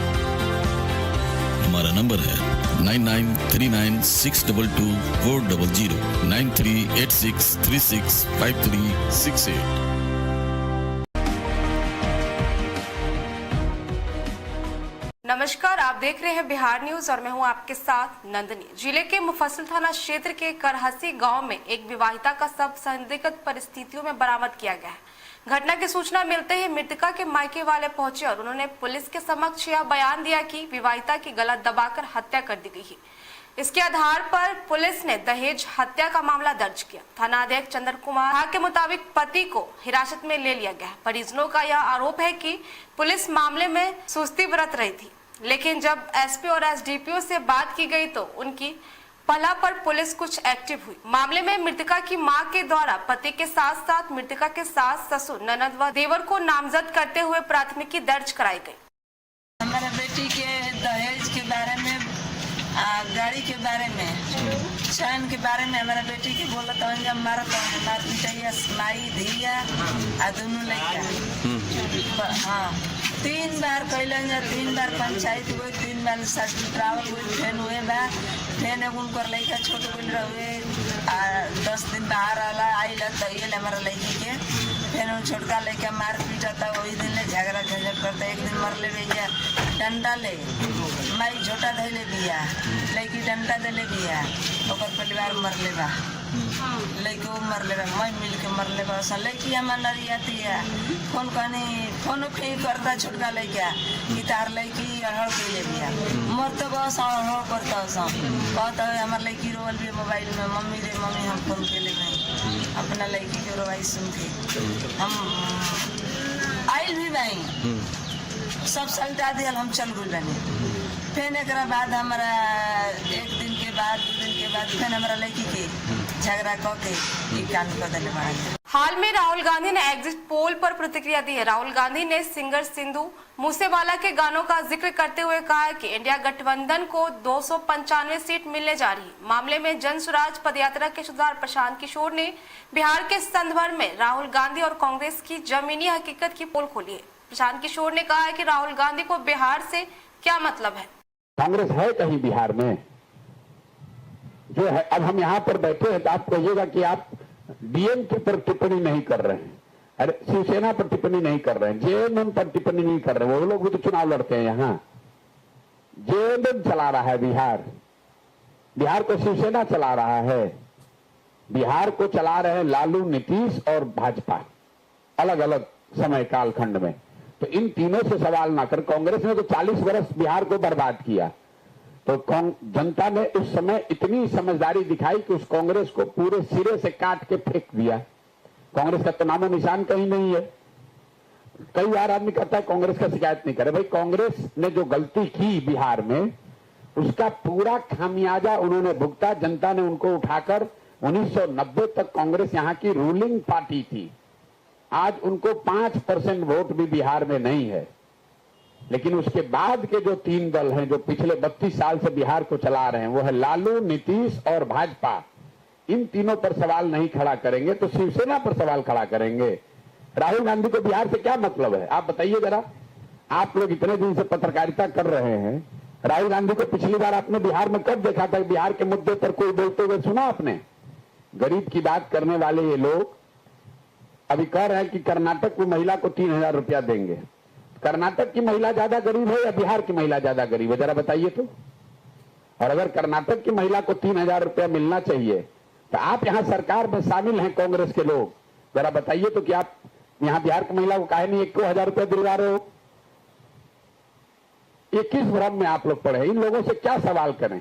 हमारा नंबर है 9939622400, 9386365368। नमस्कार, आप देख रहे हैं बिहार न्यूज और मैं हूं आपके साथ नंदनी। जिले के मुफस्सिल थाना क्षेत्र के करहसी गांव में एक विवाहिता का शव संदिग्ध परिस्थितियों में बरामद किया गया है। घटना की सूचना मिलते ही मृतका के मायके वाले पहुंचे और उन्होंने पुलिस के समक्ष यह बयान दिया कि विवाहिता की गला दबाकर हत्या कर दी गई है। इसके आधार पर पुलिस ने दहेज हत्या का मामला दर्ज किया। थाना अध्यक्ष चंद्र कुमार के मुताबिक पति को हिरासत में ले लिया गया। परिजनों का यह आरोप है कि पुलिस मामले में सुस्ती बरत रही थी, लेकिन जब एसपी और एसडीपीओ से बात की गई तो उनकी पहला पर पुलिस कुछ एक्टिव हुई। मामले में मृतका की मां के द्वारा पति के साथ साथ मृतका के सास, ससुर, ननद व देवर को नामजद करते हुए प्राथमिकी दर्ज कराई गई। हमारे बेटी के दहेज के बारे में, गाड़ी के बारे में, चैन के बारे में हमारा बेटी के बोला तो मारा पिटाइया माई धिया दोनों लड़का। हाँ 3 बार कैलन, 3 बार पंचायत हुए, 3 बार ट्रावल हुए, फेन हुए बा, फेन उनकर लड़का छोटे बोल रहे 10 दिन बाहर आई तो हमारा लड़की के फेन छोटका लड़का मार पीटा था। वही दिन ले झगड़ा करता, एक दिन मर ले भैया डंडा ले, माई झोटा धैले बिया, लड़की डंडा दे बिया, परिवार मर ले बा, लड़के वो मर ले बा, मैं मिल के मर ले बा। लड़की हमारे नरियाती है, फोन कहनी फोन पे करता छोटका लड़का कि तार लड़की अड़हड़ के ले बिया, मर तो बस अड़हड़ करता कहता है हमारे लड़की रोवल भी मोबाइल में, मम्मी रे मम्मी हम फोन के ले गई अपना लड़की के रोवाई सुन के हम आयल भी भाई सब सल्टा दिया, हम चल गए बने। फिर एक बाद हमारा 1 दिन के बाद 2 दिन के बाद फिर हमारा लड़की के झगड़ा करके कान कर देने वाला। हाल में राहुल गांधी ने एग्जिट पोल पर प्रतिक्रिया दी है। राहुल गांधी ने सिंगर सिंधु मूसेवाला के गानों का जिक्र करते हुए कहा है कि इंडिया गठबंधन को 295 सीट मिलने जा रही है। मामले में जन स्वराज पदयात्रा के सूत्रधार प्रशांत किशोर ने बिहार के संदर्भ में राहुल गांधी और कांग्रेस की जमीनी हकीकत की पोल खोली है। प्रशांत किशोर ने कहा है कि राहुल गांधी को बिहार से क्या मतलब है। कांग्रेस है कहीं बिहार में जो है? अब हम यहाँ पर बैठे हैं तो आप कहिएगा कि आप डीएमके पर टिप्पणी नहीं कर रहे हैं, अरे शिवसेना पर टिप्पणी नहीं कर रहे हैं, जेएमएम पर टिप्पणी नहीं कर रहे हैं। वो लोग भी तो चुनाव लड़ते हैं। यहाँ जेएमएम चला रहा है बिहार, बिहार को शिवसेना चला रहा है, बिहार को चला रहे हैं लालू, नीतीश और भाजपा अलग अलग समय कालखंड में। तो इन तीनों से सवाल ना कर। कांग्रेस ने तो 40 वर्ष बिहार को बर्बाद किया, तो जनता ने उस समय इतनी समझदारी दिखाई कि उस कांग्रेस को पूरे सिरे से काट के फेंक दिया। कांग्रेस का तो नामो निशान कहीं नहीं है। कई बार आदमी कहता है कांग्रेस का शिकायत नहीं करे। भाई कांग्रेस ने जो गलती की बिहार में उसका पूरा खामियाजा उन्होंने भुगता। जनता ने उनको उठाकर 1990 तक कांग्रेस यहाँ की रूलिंग पार्टी थी। आज उनको 5% वोट भी बिहार में नहीं है। लेकिन उसके बाद के जो 3 दल हैं जो पिछले 32 साल से बिहार को चला रहे हैं, वो है लालू, नीतीश और भाजपा। इन तीनों पर सवाल नहीं खड़ा करेंगे तो शिवसेना पर सवाल खड़ा करेंगे। राहुल गांधी को बिहार से क्या मतलब है, आप बताइए जरा। आप लोग इतने दिन से पत्रकारिता कर रहे हैं, राहुल गांधी को पिछली बार आपने बिहार में कब देखा था? बिहार के मुद्दे पर कोई बोलते हुए सुना आपने? गरीब की बात करने वाले ये लोग अभी कह रहे हैं कि कर्नाटक की महिला को 3000 रुपया देंगे। कर्नाटक की महिला ज्यादा गरीब है या बिहार की महिला ज्यादा गरीब है, जरा बताइए तो। और अगर कर्नाटक की महिला को 3000 रुपया मिलना चाहिए तो आप यहाँ सरकार में शामिल हैं कांग्रेस के लोग, जरा बताइए तो कि आप यहाँ बिहार की महिला को काहे नहीं 1000 रुपया दिलवा रहे हो? ये किस भ्रम में आप लोग पड़े? इन लोगों से क्या सवाल करें?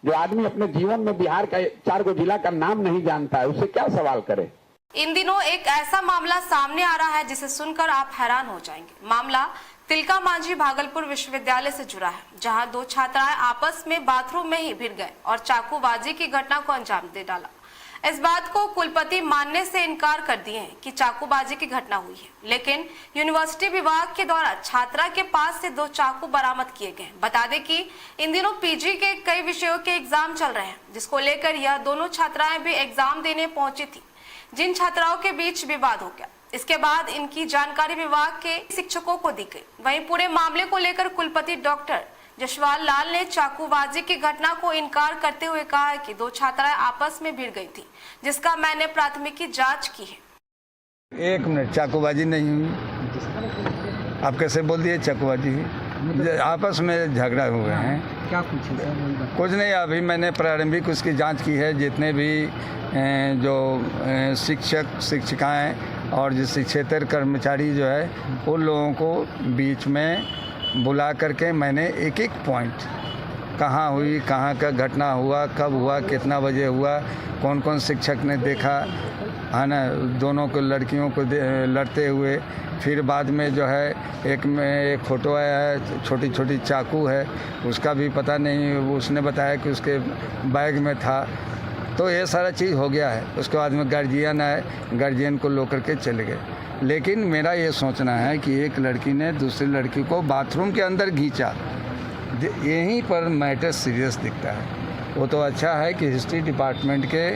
जो आदमी अपने जीवन में बिहार का 4 जिला का नाम नहीं जानता है, उससे क्या सवाल करें? इन दिनों एक ऐसा मामला सामने आ रहा है जिसे सुनकर आप हैरान हो जाएंगे। मामला तिलका मांझी भागलपुर विश्वविद्यालय से जुड़ा है, जहां 2 छात्राएं आपस में बाथरूम में ही भिड़ गए और चाकूबाजी की घटना को अंजाम दे डाला। इस बात को कुलपति मानने से इनकार कर दिए हैं कि चाकूबाजी की घटना हुई है, लेकिन यूनिवर्सिटी विभाग के द्वारा छात्रा के पास से 2 चाकू बरामद किए गए। बता दें कि इन दिनों पीजी के कई विषयों के एग्जाम चल रहे हैं, जिसको लेकर यह दोनों छात्राएं भी एग्जाम देने पहुंची थी, जिन छात्राओं के बीच विवाद हो गया। इसके बाद इनकी जानकारी विभाग के शिक्षकों को दी गई। वहीं पूरे मामले को लेकर कुलपति डॉक्टर जसवाल लाल ने चाकूबाजी की घटना को इनकार करते हुए कहा है कि 2 छात्राएं आपस में भिड़ गई थी, जिसका मैंने प्राथमिकी जांच की है। 1 मिनट, चाकूबाजी नहीं हुई। आप कैसे बोल दिए चाकूबाजी हुई? आपस में झगड़ा हुए हैं। क्या पूछे? कुछ नहीं, अभी मैंने प्रारंभिक उसकी जांच की है। जितने भी जो शिक्षक शिक्षिकाएं और जो शिक्षेतर कर्मचारी जो है उन लोगों को बीच में बुला करके मैंने एक एक पॉइंट, कहाँ हुई, कहाँ का घटना हुआ, कब हुआ, कितना बजे हुआ, कौन कौन शिक्षक ने देखा है ना, दोनों को लड़कियों को लड़ते हुए। फिर बाद में जो है एक फ़ोटो आया है, छोटी छोटी चाकू है, उसका भी पता नहीं, उसने बताया कि उसके बैग में था। तो ये सारा चीज़ हो गया है। उसके बाद में गार्जियन आए, गार्जियन को लो करके चले गए। लेकिन मेरा ये सोचना है कि एक लड़की ने दूसरी लड़की को बाथरूम के अंदर खींचा, यहीं पर मैटर सीरियस दिखता है। वो तो अच्छा है कि हिस्ट्री डिपार्टमेंट के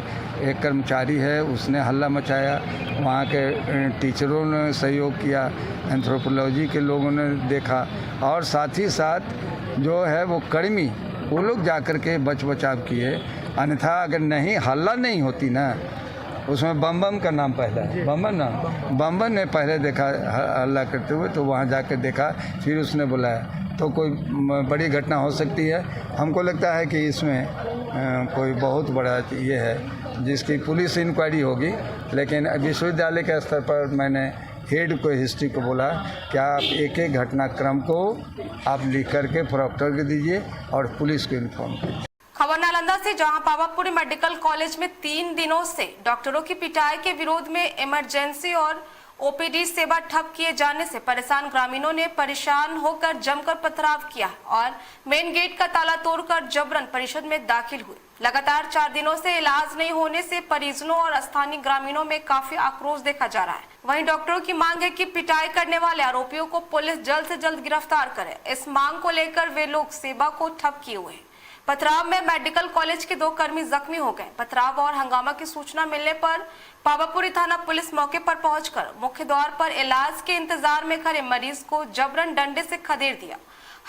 एक कर्मचारी है, उसने हल्ला मचाया, वहाँ के टीचरों ने सहयोग किया, एंथ्रोपोलॉजी के लोगों ने देखा, और साथ ही साथ जो है वो कर्मी, वो लोग जा कर के बचाव किए। अन्यथा अगर नहीं, हल्ला नहीं होती ना, उसमें बम का नाम पहला है, बम ने पहले देखा हल्ला करते हुए, तो वहाँ जाकर देखा, फिर उसने बुलाया, तो कोई बड़ी घटना हो सकती है। हमको लगता है कि इसमें कोई बहुत बड़ा ये है जिसकी पुलिस इंक्वायरी होगी। लेकिन विश्वविद्यालय के स्तर पर मैंने हेड को, हिस्ट्री को बोला कि आप एक एक घटनाक्रम को आप लिख करके प्रोक्टर को दीजिए और पुलिस को इन्फॉर्म कीजिए। खबर नालंदा से, जहां पावापुरी मेडिकल कॉलेज में 3 दिनों से डॉक्टरों की पिटाई के विरोध में इमरजेंसी और ओपीडी सेवा ठप किए जाने से परेशान ग्रामीणों ने परेशान होकर जमकर पथराव किया और मेन गेट का ताला तोड़कर जबरन परिषद में दाखिल हुए। लगातार 4 दिनों से इलाज नहीं होने से परिजनों और स्थानीय ग्रामीणों में काफी आक्रोश देखा जा रहा है। वहीं डॉक्टरों की मांग है कि पिटाई करने वाले आरोपियों को पुलिस जल्द से जल्द गिरफ्तार करे। इस मांग को लेकर वे लोग सेवा को ठप किए हुए हैं। पथराव में मेडिकल कॉलेज के 2 कर्मी जख्मी हो गए। पथराव और हंगामा की सूचना मिलने पर पावापुरी थाना पुलिस मौके पर पहुंचकर मुख्य द्वार पर इलाज के इंतजार में खड़े मरीज को जबरन डंडे से खदेड़ दिया।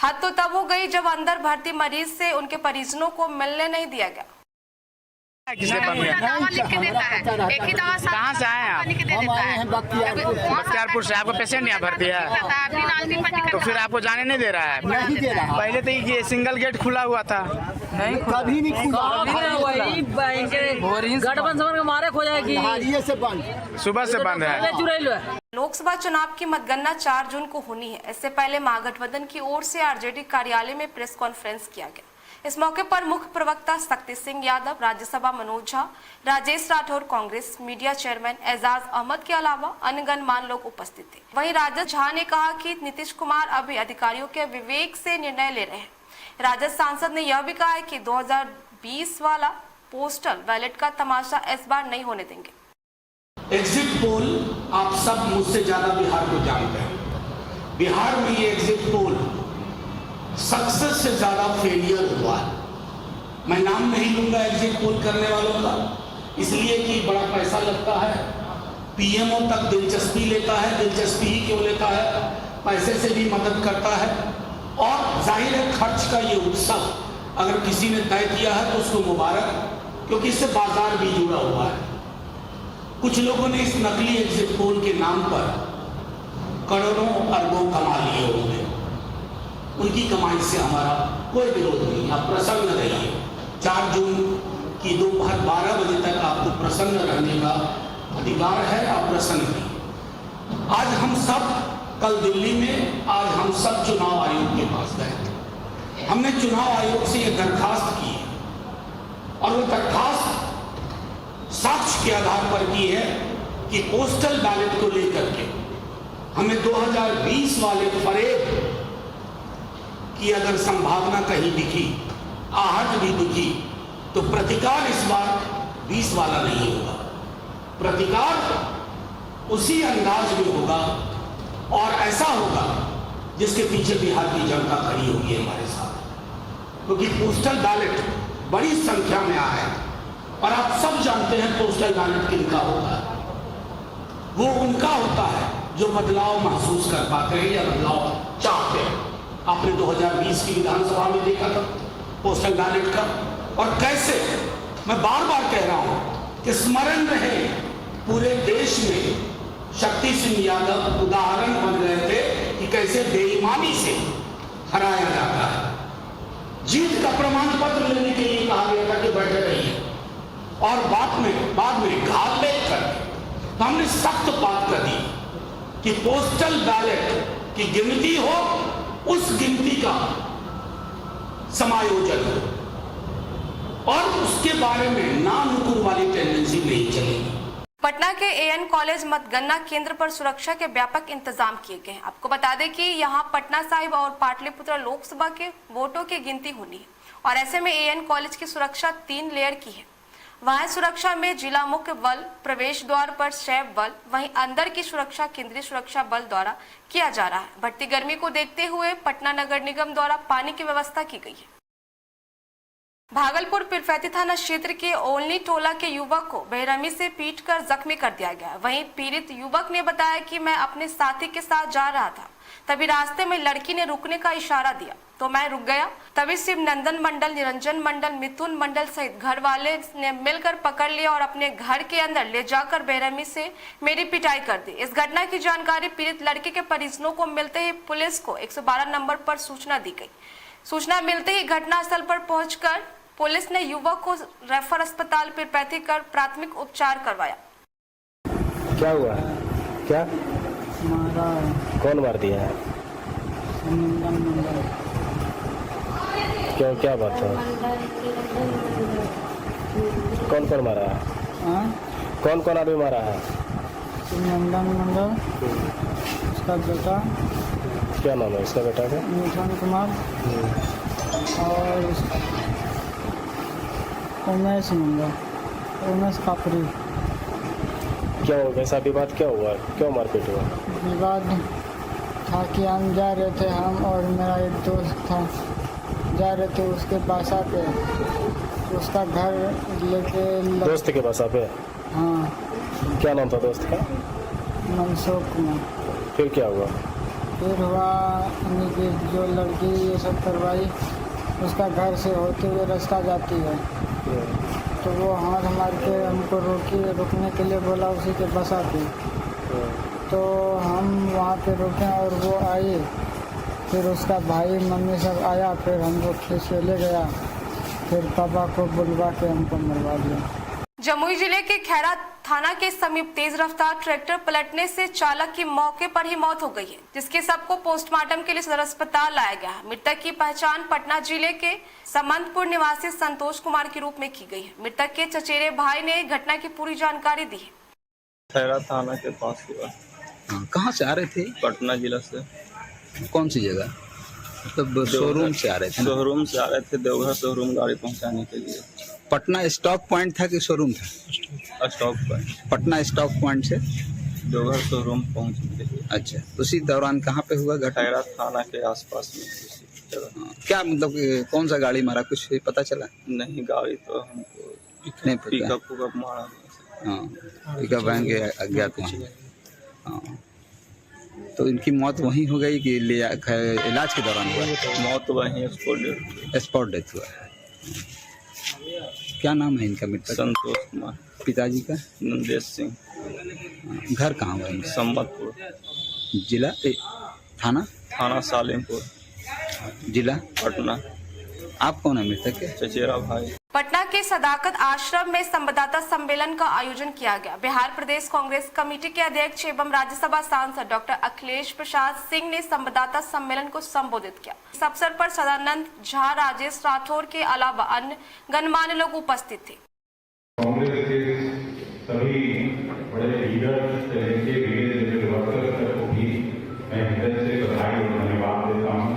हद तो तब हो गई जब अंदर भर्ती मरीज से उनके परिजनों को मिलने नहीं दिया गया। दावा लिख के देता है, एक ही दावा कहाँ से आए आप? हम आए हैं बख्तियारपुर से। आपका पेशेंट यहाँ भर्ती है, तो फिर आपको जाने नहीं दे रहा है? नहीं दे रहा। पहले तो ये सिंगल गेट खुला हुआ था, नहीं कभी नहीं खुला। मारे खो जाएगी, सुबह से बंद है। लोकसभा चुनाव की मतगणना 4 जून को होनी है। इससे पहले महागठबंधन की ओर से आरजेडी कार्यालय में प्रेस कॉन्फ्रेंस किया गया। इस मौके पर मुख्य प्रवक्ता शक्ति सिंह यादव, राज्यसभा मनोज झा, राजेश राठौर, कांग्रेस मीडिया चेयरमैन एजाज अहमद के अलावा अन्य गणमान्य लोग उपस्थित थे। वहीं राजद झा ने कहा कि नीतीश कुमार अभी अधिकारियों के विवेक से निर्णय ले रहे हैं। राजद सांसद ने यह भी कहा है कि 2020 वाला पोस्टल बैलेट का तमाशा इस बार नहीं होने देंगे। एग्जिट पोल आप सब मुझसे ज्यादा बिहार को जानते हैं। बिहार में ये एग्जिट पोल सक्सेस से ज्यादा फेलियर हुआ है। मैं नाम नहीं लूंगा एग्जिट पोल करने वालों का, इसलिए कि बड़ा पैसा लगता है, पीएमओ तक दिलचस्पी लेता है। दिलचस्पी ही क्यों लेता है? पैसे से भी मदद करता है। और जाहिर है खर्च का ये उत्सव अगर किसी ने तय किया है तो उसको मुबारक, क्योंकि इससे बाजार भी जुड़ा हुआ है। कुछ लोगों ने इस नकली एग्जिट पोल के नाम पर करोड़ों अरबों कमा लिए होंगे। उनकी कमाई से हमारा कोई विरोध नहीं। आप प्रसन्न रहिए। 4 जून की दोपहर 12 बजे तक आपको प्रसन्न रहने का अधिकार है। आप प्रसन्न रहिए। आज हम सब, कल दिल्ली में, आज हम सब चुनाव आयोग के पास गए थे। हमने चुनाव आयोग से ये दरखास्त की है और वो दरखास्त साक्ष्य के आधार पर की है कि पोस्टल बैलेट को लेकर के हमें 2020 वाले फरेब की अगर संभावना कहीं दिखी, आहट भी दिखी, तो प्रतिकार इस बार 20 वाला नहीं होगा। प्रतिकार उसी अंदाज में होगा और ऐसा होगा जिसके पीछे बिहार की जनता खड़ी होगी हमारे साथ। क्योंकि पोस्टल बैलेट बड़ी संख्या में आया है और आप सब जानते हैं पोस्टल बैलेट किनका होता है। वो उनका होता है जो बदलाव महसूस कर पाते हैं या बदलाव चाहते हैं। आपने 2020 की विधानसभा में देखा था पोस्टल बैलेट का, और कैसे, मैं बार बार कह रहा हूं कि स्मरण रहे, पूरे देश में शक्ति सिंह यादव उदाहरण बन गए थे कि कैसे बेईमानी से हराया जाता है। जीत का प्रमाण पत्र लेने के लिए कहा गया था कि बैठे रहिए, और बाद में घात लेकर तो हमने सख्त बात कर दी कि पोस्टल बैलेट की गिनती हो, उस गिनती का समायोजन हो और उसके बारे में नानुकुर वाली टेंडेंसी नहीं चलेगी। पटना के एएन कॉलेज मतगणना केंद्र पर सुरक्षा के व्यापक इंतजाम किए गए हैं। आपको बता दें कि यहां पटना साहिब और पाटलिपुत्र लोकसभा के वोटों की गिनती होनी है और ऐसे में एएन कॉलेज की सुरक्षा 3 लेयर की है। वहां सुरक्षा में जिला मुख्य बल, प्रवेश द्वार पर सैप बल, वहीं अंदर की सुरक्षा केंद्रीय सुरक्षा बल द्वारा किया जा रहा है। बढ़ती गर्मी को देखते हुए पटना नगर निगम द्वारा पानी की व्यवस्था की गई है। भागलपुर पिरफैती थाना क्षेत्र के ओलनी टोला के युवक को बेरहमी से पीटकर जख्मी कर दिया गया। वहीं पीड़ित युवक ने बताया कि मैं अपने साथी के साथ जा रहा था, तभी रास्ते में लड़की ने रुकने का इशारा दिया तो मैं रुक गया। तभी शिव नंदन मंडल, निरंजन मंडल, मिथुन मंडल सहित घर वाले ने मिलकर पकड़ लिया और अपने घर के अंदर ले जाकर बेरहमी से मेरी पिटाई कर दी। इस घटना की जानकारी पीड़ित लड़के के परिजनों को मिलते ही पुलिस को 112 नंबर पर सूचना दी गई। सूचना मिलते ही घटनास्थल पर पहुंचकर पुलिस ने युवक को रेफर अस्पताल पिरपैती कर प्राथमिक उपचार करवाया। क्या हुआ? क्या मारा? कौन मार दिया है? क्यों, क्या बात है? कौन कौन मारा है? कौन कौन आदमी मारा है? नंदन मंडल, उसका बेटा। क्या नाम है उसका बेटा का? मिथुन कुमार और उमेश मंडल, उमेश कापरी। क्या हो गया? विवाद क्या हुआ? क्यों मारपीट हुआ? विवाद था कि हम जा रहे थे, हम और मेरा एक दोस्त था, जा रहे थे उसके बासा पे, उसका घर लेके। दोस्त के बासा पे? हाँ। क्या नाम था दोस्त का? मनसुख कुमार। फिर क्या हुआ? फिर हुआ कि जो लड़की ये सब करवाई, उसका घर से होते हुए रास्ता जाती है तो वो हाथ मार के हमको रुकने के लिए बोला उसी के बसा पे। तो हम वहाँ पे रुके और वो आई, फिर उसका भाई मम्मी सब आया, फिर हम लोग खींच के ले गया, फिर पापा को बुलवा के हमको मरवा दिया। जमुई जिले के खैरा थाना के समीप तेज रफ्तार ट्रैक्टर पलटने से चालक की मौके पर ही मौत हो गई है, जिसके सबको पोस्टमार्टम के लिए सदर अस्पताल लाया गया। मृतक की पहचान पटना जिले के समंतपुर निवासी संतोष कुमार के रूप में की गई है। मृतक के चचेरे भाई ने घटना की पूरी जानकारी दी है। खैरा थाना के पास हुआ। कहाँ से आ रहे थे? पटना जिला से। कौन सी जगह? मतलब शोरूम से आ रहे थे? शोरूम से आ रहे थे, देवघर शोरूम गाड़ी पहुंचाने के लिए। पटना स्टॉक पॉइंट था कि शोरूम था? Stock point. Patna stock point से देवघर शोरूम पहुंचने के लिए। अच्छा, उसी दौरान कहाँ पे हुआ घटना? खैरा थाना के आसपास में उसी जगह। क्या मतलब कौन सा गाड़ी मारा, कुछ पता चला? नहीं, गाड़ी तो हमको नहीं पता। पिकअप मारा। हाँ, पिकअप वैन के अज्ञात वहाँ। हाँ, तो इनकी मौत वहीं हो गई कि इलाज के दौरान हुआ? मौत वहीं स्पॉट डेथ हुआ है। क्या नाम है इनका मृतक? संतोष कुमार। पिताजी का? नंदेश सिंह। घर कहाँ हुआ इनका? संबतपुर। जिला थाना? थाना सालेमपुर, जिला पटना। आप कौन है मृतक के? चचेरा भाई। पटना के सदाकत आश्रम में संवाददाता सम्मेलन का आयोजन किया गया। बिहार प्रदेश कांग्रेस कमेटी के अध्यक्ष एवं राज्यसभा सांसद डॉक्टर अखिलेश प्रसाद सिंह ने संवाददाता सम्मेलन को संबोधित किया। इस अवसर पर सदानंद झा, राजेश राठौर के अलावा अन्य गणमान्य लोग उपस्थित थे। कांग्रेस के सभी बड़े लीडर्स को भी मैं हृदय से बधाई और धन्यवाद देता हूँ,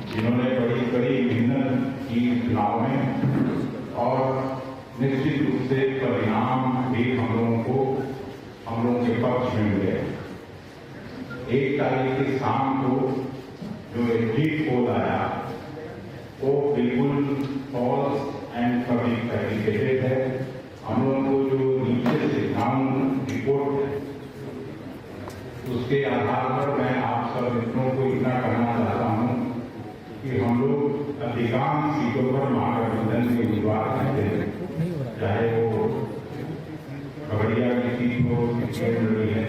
जिन्होंने बड़ी कड़ी मेहनत की चुनाव में और निश्चित रूप से परिणाम भी हम लोगों के पक्ष में मिले। 1 तारीख की शाम को जो एग्जिट पोल आया वो बिल्कुल फॉल्स एंड पब्लिक फैब्रिकेटेड है। हम लोगों को जो नीचे से ग्राउंड रिपोर्ट है उसके आधार पर मैं आप सब मित्रों को इतना कहना चाहता हूँ कि हम लोग अधिकांश सीटों पर महागठबंधन के उम्मीदवार हैं, चाहे वो खगड़िया की सीट हो लड़ी है,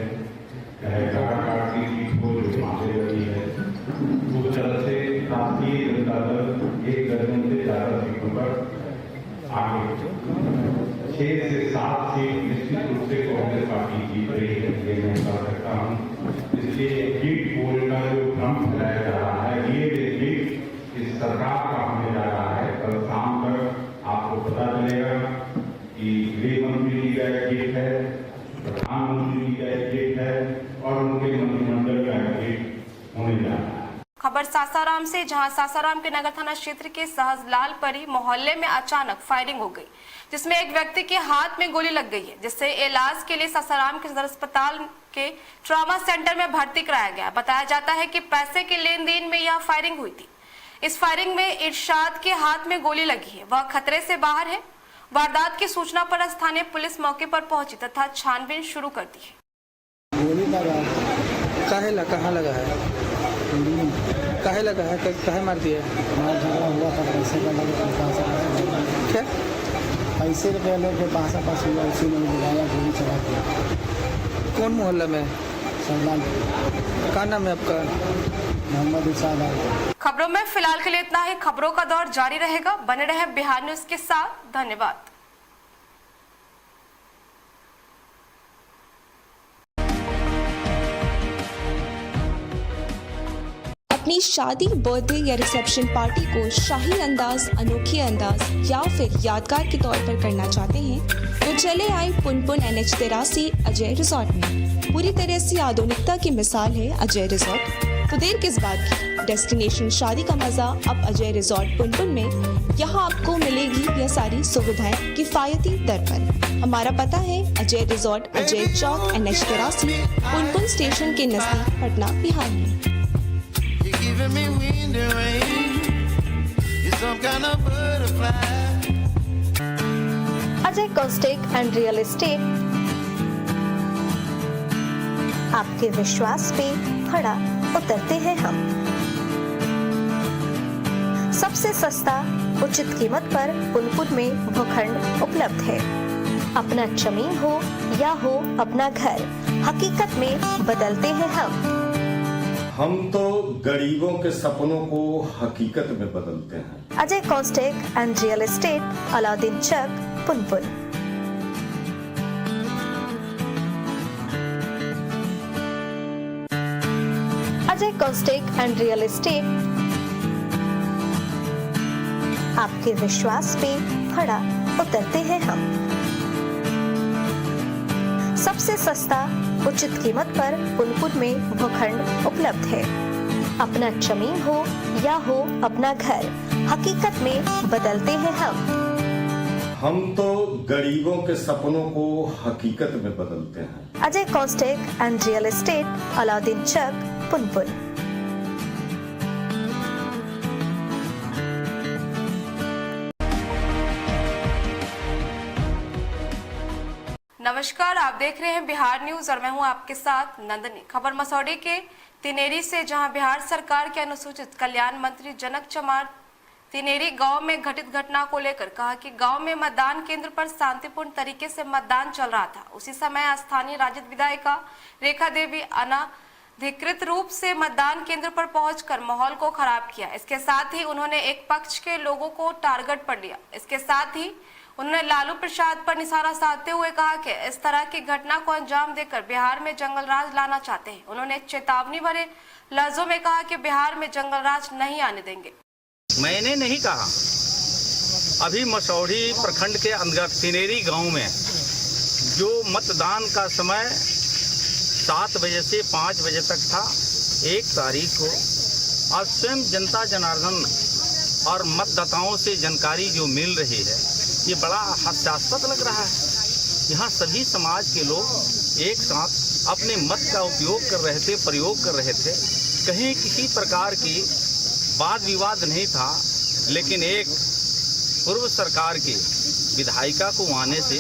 चाहे काराकाट की सीट हो जो मांझे लड़ी है। उस तरह से राष्ट्रीय जनता दल 1 दर्जन से ज्यादा सीटों पर आगे 6 से 7 सीट निश्चित रूप से कांग्रेस पार्टी जीत रही है, ये मैं कह सकता हूँ। इसलिए एग्जिट पोल का जो भ्रम फैलाया जा रहा है, ये एग्जिट इस सरकार का होने जा रहा है। कल शाम तक आपको पता चलेगा कि गृह मंत्री जी का एग्जिट है, प्रधानमंत्री जी का एग्जिट है और उनके मंत्रिमंडल का एग्जिट होने जा रहा है। खबर सासाराम से, जहां सासाराम के नगर थाना क्षेत्र के सहजलाल परी मोहल्ले में अचानक फायरिंग हो गई, जिसमें एक व्यक्ति के हाथ में गोली लग गई है, जिससे इलाज के लिए सासाराम के सदर अस्पताल के ट्रॉमा सेंटर में भर्ती कराया गया। बताया जाता है कि पैसे के लेन देन में यह फायरिंग हुई थी। इस फायरिंग में इरशाद के हाथ में गोली लगी है, वह खतरे से बाहर है। वारदात की सूचना पर स्थानीय पुलिस मौके पर पहुंची तथा छानबीन शुरू कर दी है। गोली लगा कहाँ लगा है? काहे लगा है? काहे मार दिया? झगड़ा हुआ था, पैसे का लगा। क्या पैसे रुपये लेके पास हुआ, उसी ने बुलाया, गोली चला दिया। कौन मोहल्ला में? सरदार। क्या नाम है आपका? मोहम्मद इरशाद। खबरों में फिलहाल के लिए इतना ही। खबरों का दौर जारी रहेगा, बने रहे बिहार न्यूज के साथ। धन्यवाद। अपनी शादी, बर्थडे या रिसेप्शन पार्टी को शाही अंदाज, अनोखे अंदाज या फिर यादगार के तौर पर करना चाहते हैं तो चले आए पुनपुन NH 83 अजय रिजॉर्ट में। पूरी तरह से आधुनिकता की मिसाल है अजय रिजॉर्ट। तो देर किस बात की, डेस्टिनेशन शादी का मजा अब अजय रिजॉर्ट पुनपुन में। यहाँ आपको मिलेगी यह सारी सुविधाएं किफायती दर पर। हमारा पता है अजय रिजॉर्ट, अजय चौक, NH 83 पुनपुन स्टेशन के नजदीक, पटना, बिहार में। Ajay Constech and real estate आपके विश्वास पे खड़ा उतरते हैं हम। सबसे सस्ता उचित कीमत पर पुनपुन में भूखंड उपलब्ध है। अपना जमीन हो या हो अपना घर, हकीकत में बदलते हैं हम तो गरीबों के सपनों को हकीकत में बदलते हैं। Ajay Constech and real estate, Alauddin Chak, Punpun. Ajay Constech and real estate आपके विश्वास पे खड़ा उतरते हैं हम। सबसे सस्ता उचित कीमत पर पुनपुन में भूखंड उपलब्ध है। अपना जमीन हो या हो अपना घर, हकीकत में बदलते हैं हम तो गरीबों के सपनों को हकीकत में बदलते हैं। Ajay Constech and real estate, Alauddin Chak, Punpun. नमस्कार, आप देख रहे हैं बिहार न्यूज और मैं हूं आपके साथ नंदनी। खबर मसौड़ी के तिनेरी से, जहां बिहार सरकार के अनुसूचित कल्याण मंत्री जनक चमार तिनेरी गांव में घटित घटना को लेकर कहा कि गांव में मतदान केंद्र पर शांतिपूर्ण तरीके से मतदान चल रहा था। उसी समय स्थानीय राजद विधायिका रेखा देवी अनाधिकृत रूप से मतदान केंद्र पर पहुंचकर माहौल को खराब किया। इसके साथ ही उन्होंने एक पक्ष के लोगों को टारगेट पर लिया। इसके साथ ही उन्होंने लालू प्रसाद पर निशाना साधते हुए कहा कि इस तरह की घटना को अंजाम देकर बिहार में जंगल राज लाना चाहते हैं। उन्होंने चेतावनी भरे लफ्जों में कहा कि बिहार में जंगल राज नहीं आने देंगे। मैंने नहीं कहा। अभी मसौढ़ी प्रखंड के अंतर्गत तिनेरी गांव में जो मतदान का समय 7 बजे से 5 बजे तक था 1 तारीख को, और स्वयं जनता जनार्दन और मतदाताओं से जानकारी जो मिल रही है, ये बड़ा हास्यास्पद लग रहा है। यहाँ सभी समाज के लोग एक साथ अपने मत का उपयोग कर रहे थे, प्रयोग कर रहे थे। कहीं किसी प्रकार की वाद विवाद नहीं था, लेकिन एक पूर्व सरकार की विधायिका को आने से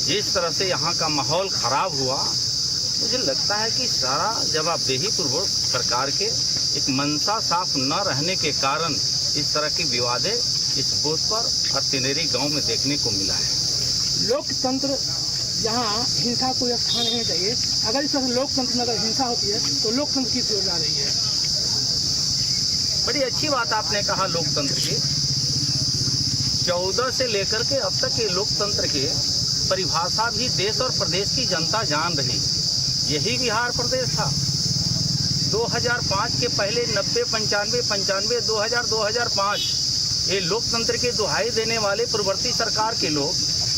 जिस तरह से यहाँ का माहौल खराब हुआ, मुझे लगता है कि सारा जवाबदेही पूर्वक सरकार के एक मंशा साफ न रहने के कारण इस तरह की विवादें इस बूथ पर और तिनेरी गांव में देखने को मिला है। लोकतंत्र यहाँ हिंसा को स्थान नहीं चाहिए। अगर इस तरह लोकतंत्र में अगर हिंसा होती है तो लोकतंत्र की ओर जा रही है। बड़ी अच्छी बात आपने कहा लोकतंत्र की। 14 से लेकर के अब तक के लोकतंत्र के परिभाषा भी देश और प्रदेश की जनता जान रही। यही बिहार प्रदेश था। 2005 के पहले 90, 95, 95, 2000, 2005 ये लोकतंत्र की दुहाई देने वाले पूर्ववर्ती सरकार के लोग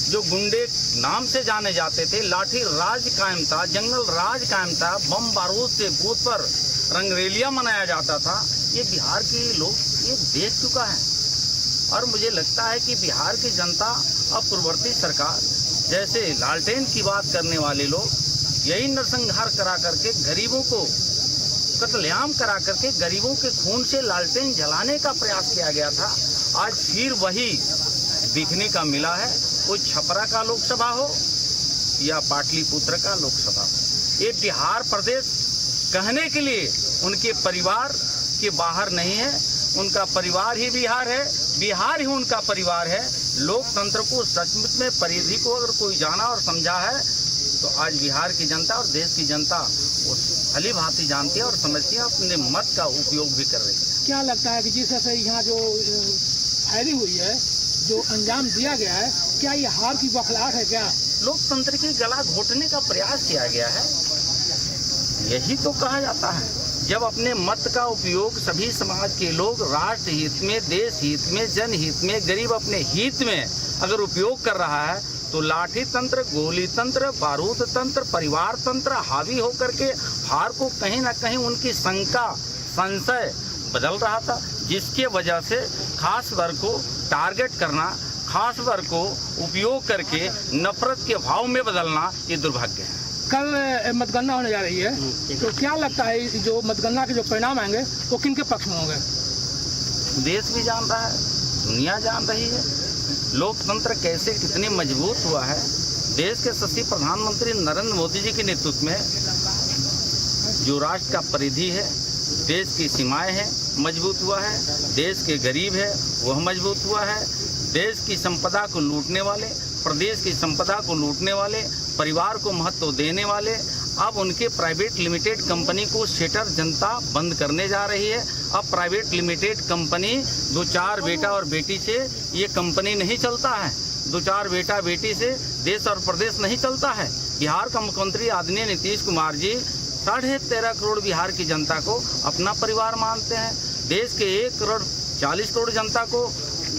जो गुंडे नाम से जाने जाते थे, लाठी राज कायम था, जंगल राज कायम था, बम बारूद से बूथ पर रंगरेलियां मनाया जाता था, ये बिहार के लोग ये देख चुका है। और मुझे लगता है कि बिहार की जनता अब पूर्ववर्ती सरकार जैसे लालटेन की बात करने वाले लोग यही नरसंहार करा करके गरीबों को कत्लेआम करा करके गरीबों के खून से लालटेन जलाने का प्रयास किया गया था, आज फिर वही दिखने का मिला है। वो छपरा का लोकसभा हो या पाटलिपुत्र का लोकसभा हो, ये बिहार प्रदेश कहने के लिए उनके परिवार के बाहर नहीं है, उनका परिवार ही बिहार है, बिहार ही उनका परिवार है। लोकतंत्र को सचमुच में परिधि को अगर कोई जाना और समझा है तो आज बिहार की जनता और देश की जनता उस भली भांति जानती है और समझती है, अपने मत का उपयोग भी कर रही है। क्या लगता है कि जिस तरह से यहाँ जो फायरिंग हुई है, जो अंजाम दिया गया है, क्या ये हार की बौखलाहट है? क्या लोकतंत्र की गला घोटने का प्रयास किया गया है? यही तो कहा जाता है। जब अपने मत का उपयोग सभी समाज के लोग राष्ट्र हित में, देश हित में, जनहित में, गरीब अपने हित में अगर उपयोग कर रहा है तो लाठी तंत्र, गोली तंत्र, बारूद तंत्र, परिवार तंत्र हावी होकर के हार को कहीं ना कहीं उनकी शंका, संशय बदल रहा था, जिसके वजह से खास वर्ग को टारगेट करना, खास वर्ग को उपयोग करके नफरत के भाव में बदलना ये दुर्भाग्य है। कल मतगणना होने जा रही है, तो क्या लगता है जो मतगणना के जो परिणाम आएंगे वो किन के पक्ष में होंगे? देश भी जान रहा है, दुनिया जान रही है लोकतंत्र कैसे कितने मजबूत हुआ है। देश के यशस्वी प्रधानमंत्री नरेंद्र मोदी जी के नेतृत्व में जो राष्ट्र का परिधि है, देश की सीमाएं हैं, मजबूत हुआ है, देश के गरीब है वह मजबूत हुआ है, देश की संपदा को लूटने वाले, प्रदेश की संपदा को लूटने वाले, परिवार को महत्व देने वाले अब उनके प्राइवेट लिमिटेड कंपनी को शेटर जनता बंद करने जा रही है। अब प्राइवेट लिमिटेड कंपनी 2-4 बेटा और बेटी से ये कंपनी नहीं चलता है, 2-4 बेटा बेटी से देश और प्रदेश नहीं चलता है। बिहार का मुख्यमंत्री आदरणीय नीतीश कुमार जी 13.5 करोड़ बिहार की जनता को अपना परिवार मानते हैं। देश के 1.40 करोड़ जनता को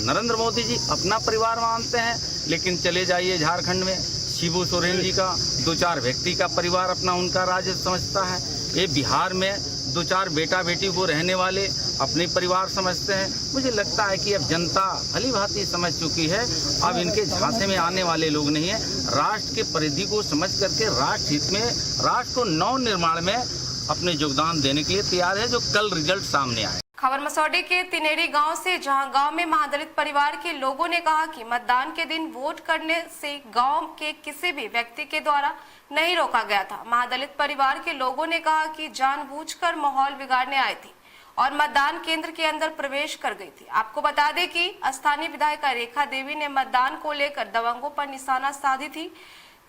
नरेंद्र मोदी जी अपना परिवार मानते हैं। लेकिन चले जाइए झारखंड में, शिबू सोरेन जी का 2-4 व्यक्ति का परिवार अपना उनका राज्य समझता है। ये बिहार में 2-4 बेटा बेटी को रहने वाले अपने परिवार समझते हैं। मुझे लगता है कि अब जनता भली भांति समझ चुकी है, अब इनके झांसे में आने वाले लोग नहीं है। राष्ट्र के परिधि को समझ करके राष्ट्र हित में, राष्ट्र को नव निर्माण में अपने योगदान देने के लिए तैयार है, जो कल रिजल्ट सामने आए। खबर मसौडी के तिनेरी गांव से, जहां गांव में महादलित परिवार के लोगों ने कहा कि मतदान के दिन वोट करने से गांव के किसी भी व्यक्ति के द्वारा नहीं रोका गया था। महादलित परिवार के लोगों ने कहा कि जानबूझकर माहौल बिगाड़ने आए थे और मतदान केंद्र के अंदर प्रवेश कर गई थी। आपको बता दें कि स्थानीय विधायिका रेखा देवी ने मतदान को लेकर दबंगों पर निशाना साधी थी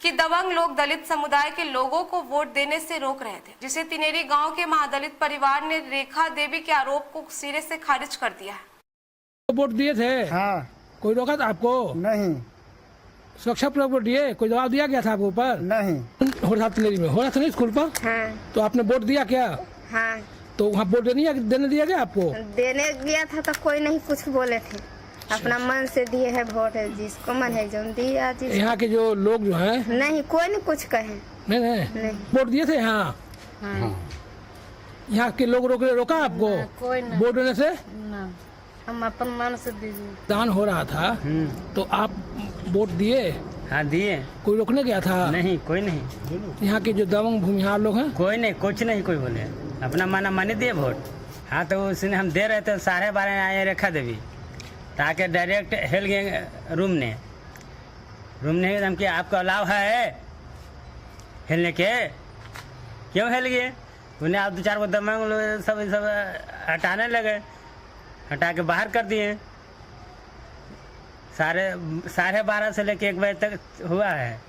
कि दबंग लोग दलित समुदाय के लोगों को वोट देने से रोक रहे थे, जिसे तिनेरी गांव के महादलित परिवार ने रेखा देवी के आरोप को सिरे से खारिज कर दिया है। वोट दिए थे? हाँ। कोई रोका था आपको? नहीं। सुरक्षा प्रयोग वोट दिए? कोई दबाव दिया गया था आपके ऊपर? नहीं। हो रहा था तिनेरी में, हो रहा था नहीं स्कूल पर? हाँ। तो आपने वोट दिया क्या? हाँ। तो वहाँ वोट देने दिया गया आपको? देने गया था तो कोई नहीं कुछ बोले थे, अपना मन से दिए है वोट, जिसको मन है जो दिया। यहाँ के जो लोग जो हैं नहीं, कोई नहीं कुछ कहे। नहीं वोट दिए थे यहाँ? यहाँ के लोग रोका आपको वोट देने से? हम अपन मन से दीजिए। दान हो रहा था तो आप वोट दिए? हाँ दिए। कोई रोकने गया था? नहीं, कोई नहीं। यहाँ के जो दबंग भूमिहार लोग हैं? कोई नहीं, कुछ नहीं कोई बोले, अपना माना मानी दिए वोट। हाँ तो उसने हम दे रहे थे, 12:30 आए रेखा देवी, ताकि डायरेक्ट हिल गए रूम ने एकदम कि आपको अलाव है हिलने के? क्यों हिल गए? उन्हें आप 2-4 को दबंग लोग सब हटाने लगे, हटा के बाहर कर दिए। 12:30 से लेके 1 बजे तक हुआ है।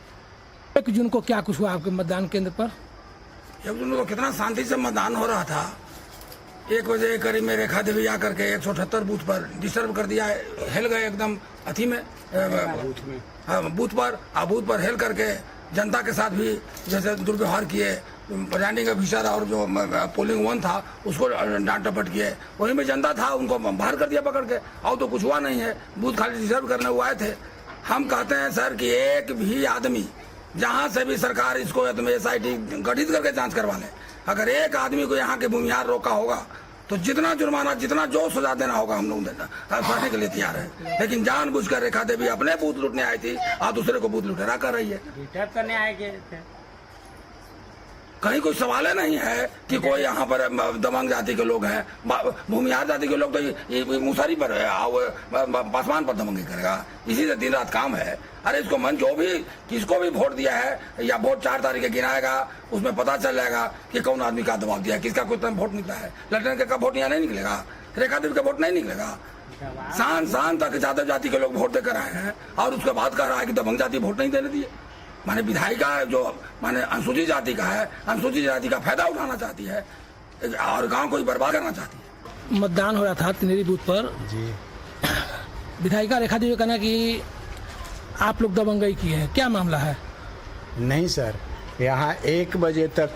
1 जून को क्या कुछ हुआ आपके मतदान केंद्र पर? 1 जून को कितना शांति से मतदान हो रहा था। 1 बजे करीब में रेखा देवी आकर के 178 बूथ पर डिस्टर्ब कर दिया, हिल गए एकदम अथी में। बूथ पर हेल करके जनता के साथ भी जैसे दुर्व्यवहार किए, रिटर्निंग ऑफिसर और जो पोलिंग वन था उसको डांट डपट किए, वहीं में जनता था उनको बाहर कर दिया पकड़ के। और तो कुछ हुआ नहीं है, बूथ खाली रिजर्व करने हुए आए थे। हम कहते हैं सर कि एक भी आदमी जहाँ से भी सरकार इसको SIT गठित करके जांच करवा ले, अगर एक आदमी को यहाँ के भूमिहार रोका होगा तो जितना जुर्माना, जितना जो सजा देना होगा हम लोग करने के लिए तैयार है। लेकिन जानबूझकर रेखा देवी अपने बूथ लूटने आई थी और दूसरे को बूथ लुटेरा कर रही है। रिटर्न करने आए थे, कहीं कोई सवाल नहीं है कि कोई यहाँ पर दबंग जाति के लोग हैं। भूमिहार जाति के लोग तो ये मुसारी पर पासवान पर दबंगी करेगा, इसी से दिन रात काम है। अरे इसको मन जो भी किसको भी वोट दिया है या वोट 4 तारीख गिनाएगा, उसमें पता चल जाएगा कि कौन आदमी का दबाव दिया है, किसका कोई वोट निकला है। लड़ने का वोट यहाँ नहीं निकलेगा, रेखा देवी का वोट नहीं निकलेगा। शान तक यादव जाति के लोग वोट देकर आए हैं और उसके बाद कह रहा है कि दबंग जाति वोट नहीं देने दिए। माने विधायिका जो माने अनुसूचित जाति का है, अनुसूचित जाति का फायदा उठाना चाहती है और गांव को ही बर्बाद करना चाहती है। मतदान हो रहा था तिनेरी बूथ पर जी। विधायिका रेखा देवी कहना कि आप लोग दबंगई किए हैं, क्या मामला है? नहीं सर, यहाँ 1 बजे तक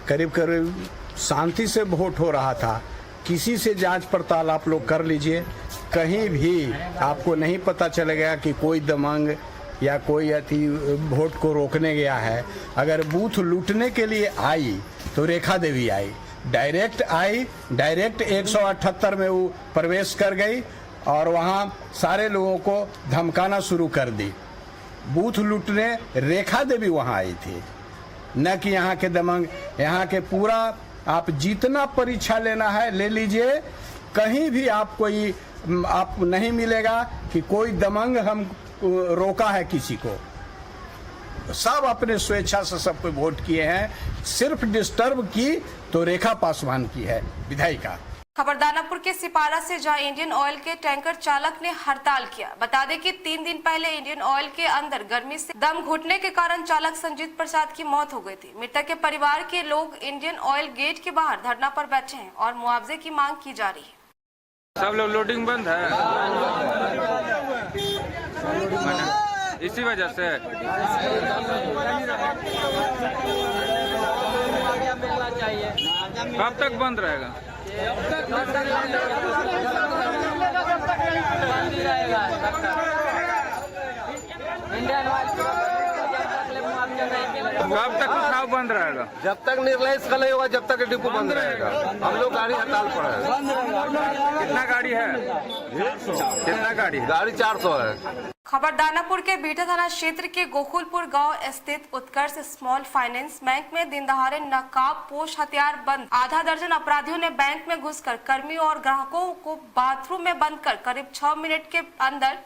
करीब करीब शांति से वोट हो रहा था। किसी से जांच पड़ताल आप लोग कर लीजिए, कहीं भी आपको नहीं पता चलेगा कि कोई दबंग या कोई वोट को रोकने गया है। अगर बूथ लूटने के लिए आई तो रेखा देवी आई, डायरेक्ट 178 में वो प्रवेश कर गई और वहाँ सारे लोगों को धमकाना शुरू कर दी। बूथ लूटने रेखा देवी वहाँ आई थी, न कि यहाँ के दबंग। यहाँ के पूरा आप जितना परीक्षा लेना है ले लीजिए, कहीं भी आप नहीं मिलेगा कि कोई दबंग हम रोका है किसी को। सब अपने स्वेच्छा से सब कोई वोट किए हैं। सिर्फ डिस्टर्ब की तो रेखा पासवान की है विधायिका। खबर दानापुर के सिपारा से, जहां इंडियन ऑयल के टैंकर चालक ने हड़ताल किया। बता दें कि 3 दिन पहले इंडियन ऑयल के अंदर गर्मी से दम घुटने के कारण चालक संजीत प्रसाद की मौत हो गई थी। मृतक के परिवार के लोग इंडियन ऑयल गेट के बाहर धरना पर बैठे हैं और मुआवजे की मांग की जा रही है। सब लोग लोडिंग बंद है इसी वजह से। कब तक बंद रहेगा? कब तक उठाव बंद रहेगा? जब तक निर्णय नहीं होगा, जब तक डिपो बंद रहेगा। हम लोग गाड़ी हड़ताल पर है। कितना गाड़ी है? कितना गाड़ी है? गाड़ी 400 है। खबर दानापुर के बीटा थाना क्षेत्र के गोकुलपुर गांव स्थित उत्कर्ष स्मॉल फाइनेंस बैंक में दिन दहाड़े नकाबपोश हथियार बंद आधा दर्जन अपराधियों ने बैंक में घुसकर कर्मियों और ग्राहकों को बाथरूम में बंद कर करीब 6 मिनट के अंदर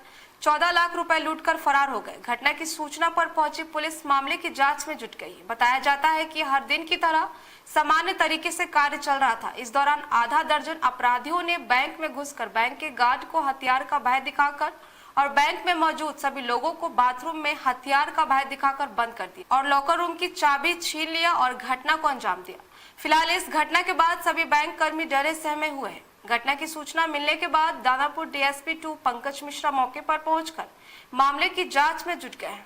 14 लाख रुपए लूटकर फरार हो गए। घटना की सूचना पर पहुंची पुलिस मामले की जांच में जुट गई। बताया जाता है कि हर दिन की तरह सामान्य तरीके से कार्य चल रहा था। इस दौरान आधा दर्जन अपराधियों ने बैंक में घुसकर बैंक के गार्ड को हथियार का भय दिखाकर और बैंक में मौजूद सभी लोगों को बाथरूम में हथियार का भय दिखाकर बंद कर दिया और लॉकर रूम की चाबी छीन लिया और घटना को अंजाम दिया। फिलहाल इस घटना के बाद सभी बैंक कर्मी डरे सहमे हुए हैं। घटना की सूचना मिलने के बाद दानापुर DSP 2 पंकज मिश्रा मौके पर पहुंचकर मामले की जांच में जुट गए हैं।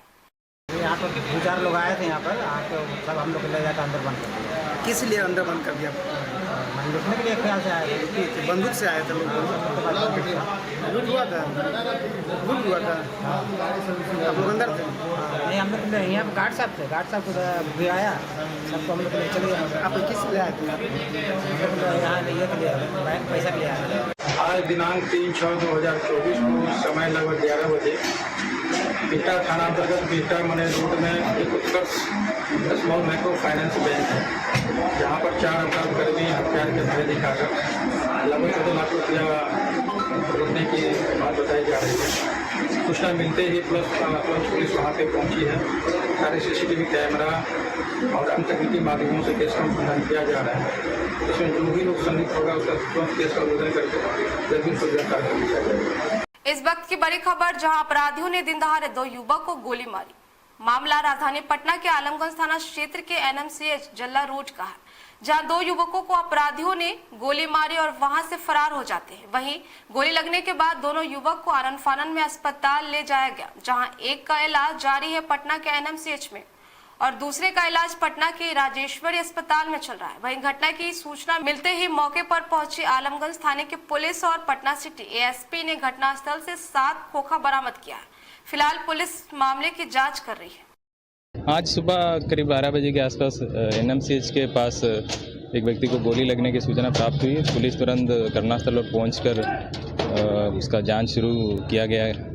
यहाँ पर 2-4 लोग आए थे, यहाँ पर आके सब हम लोग ले जाकर अंदर बंद कर दिया। किस लिए अंदर बंद कर दिया? लूटने के लिए ख्याल से आए थे, बंदूक से आए थे लोग। लूट हुआ था, लूट हुआ था। आप लोग अंदर थे? नहीं, हम लोग यहाँ पर गार्ड साहब थे, गार्ड साहब को भी आया, सबको हम लोग चले गए। आप किस लिए आए थे? यहाँ लिए के लिए बैंक पैसा के लिए आए। आज दिनांक 3/6/2024 को समय लगभग 11 बजे बीटा थाना अंतर्गत बीटा मने रोड में एक उत्कर्ष स्मॉल माइक्रो फाइनेंस बैंक है, जहाँ पर 4 अपराधकर्मी हथियार के भय दिखाकर लगभग 14 लाख रुपया लूटने की बात बताई जा रही है। सूचना मिलते ही पुलिस वहाँ पे पहुँची है। सारे CCTV कैमरा और अन्य तकनीकी माध्यमों से केस का अनुसंधान किया जा रहा है। इसमें जो भी लोग संदिग्ध होगा उसका तुरंत केस का उल्लंघन करके जल्दी से गिरफ्तार कर लिया जाएगा। इस वक्त की बड़ी खबर, जहां अपराधियों ने दिन दहाड़े 2 युवक को गोली मारी। मामला राजधानी पटना के आलमगंज थाना क्षेत्र के NMCH जल्ला रोड का है, जहां 2 युवकों को अपराधियों ने गोली मारी और वहां से फरार हो जाते हैं। वहीं गोली लगने के बाद दोनों युवक को आनन फानन में अस्पताल ले जाया गया, जहां एक का इलाज जारी है पटना के एनएमसीएच में और दूसरे का इलाज पटना के राजेश्वरी अस्पताल में चल रहा है। वहीं घटना की सूचना मिलते ही मौके पर पहुंची आलमगंज थाने की पुलिस और पटना सिटी एएसपी ने घटनास्थल से 7 खोखा बरामद किया है। फिलहाल पुलिस मामले की जांच कर रही है। आज सुबह करीब 12 बजे के आसपास एनएमसीएच के पास एक व्यक्ति को गोली लगने की सूचना प्राप्त हुई। पुलिस तुरंत घटनास्थल पर पहुंचकर उसका जांच शुरू किया गया है।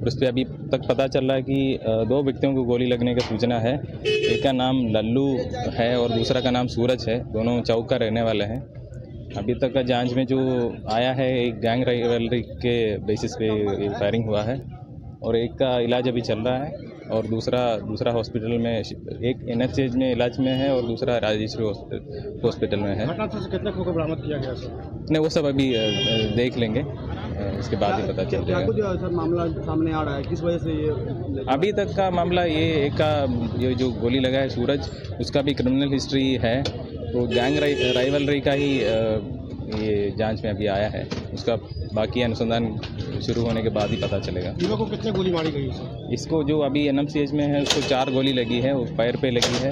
उस पर अभी तक पता चल रहा है कि 2 व्यक्तियों को गोली लगने की सूचना है। एक का नाम लल्लू है और दूसरा का नाम सूरज है। दोनों चौक का रहने वाले हैं। अभी तक का जांच में जो आया है एक गैंग राइवलरी के बेसिस पे फायरिंग हुआ है और एक का इलाज अभी चल रहा है और दूसरा हॉस्पिटल में, एक एनएमसीएच में इलाज में है और दूसरा राजेश्वरी हॉस्पिटल में है। घटनास्थल से कितने खोखा बरामद किया गया सर? नहीं, वो सब अभी देख लेंगे, उसके बाद ही पता चल जाएगा। सर मामला सामने आ रहा है, किस वजह से ये? अभी तक का मामला ये एक का ये जो गोली लगा है सूरज, उसका भी क्रिमिनल हिस्ट्री है। तो गैंग राइवलरी का ही ये जांच में अभी आया है। उसका बाकी अनुसंधान शुरू होने के बाद ही पता चलेगा। युवक को कितने गोली मारी गई? इसको जो अभी एनएमसीएच में है उसको 4 गोली लगी है, वो पैर पे लगी है।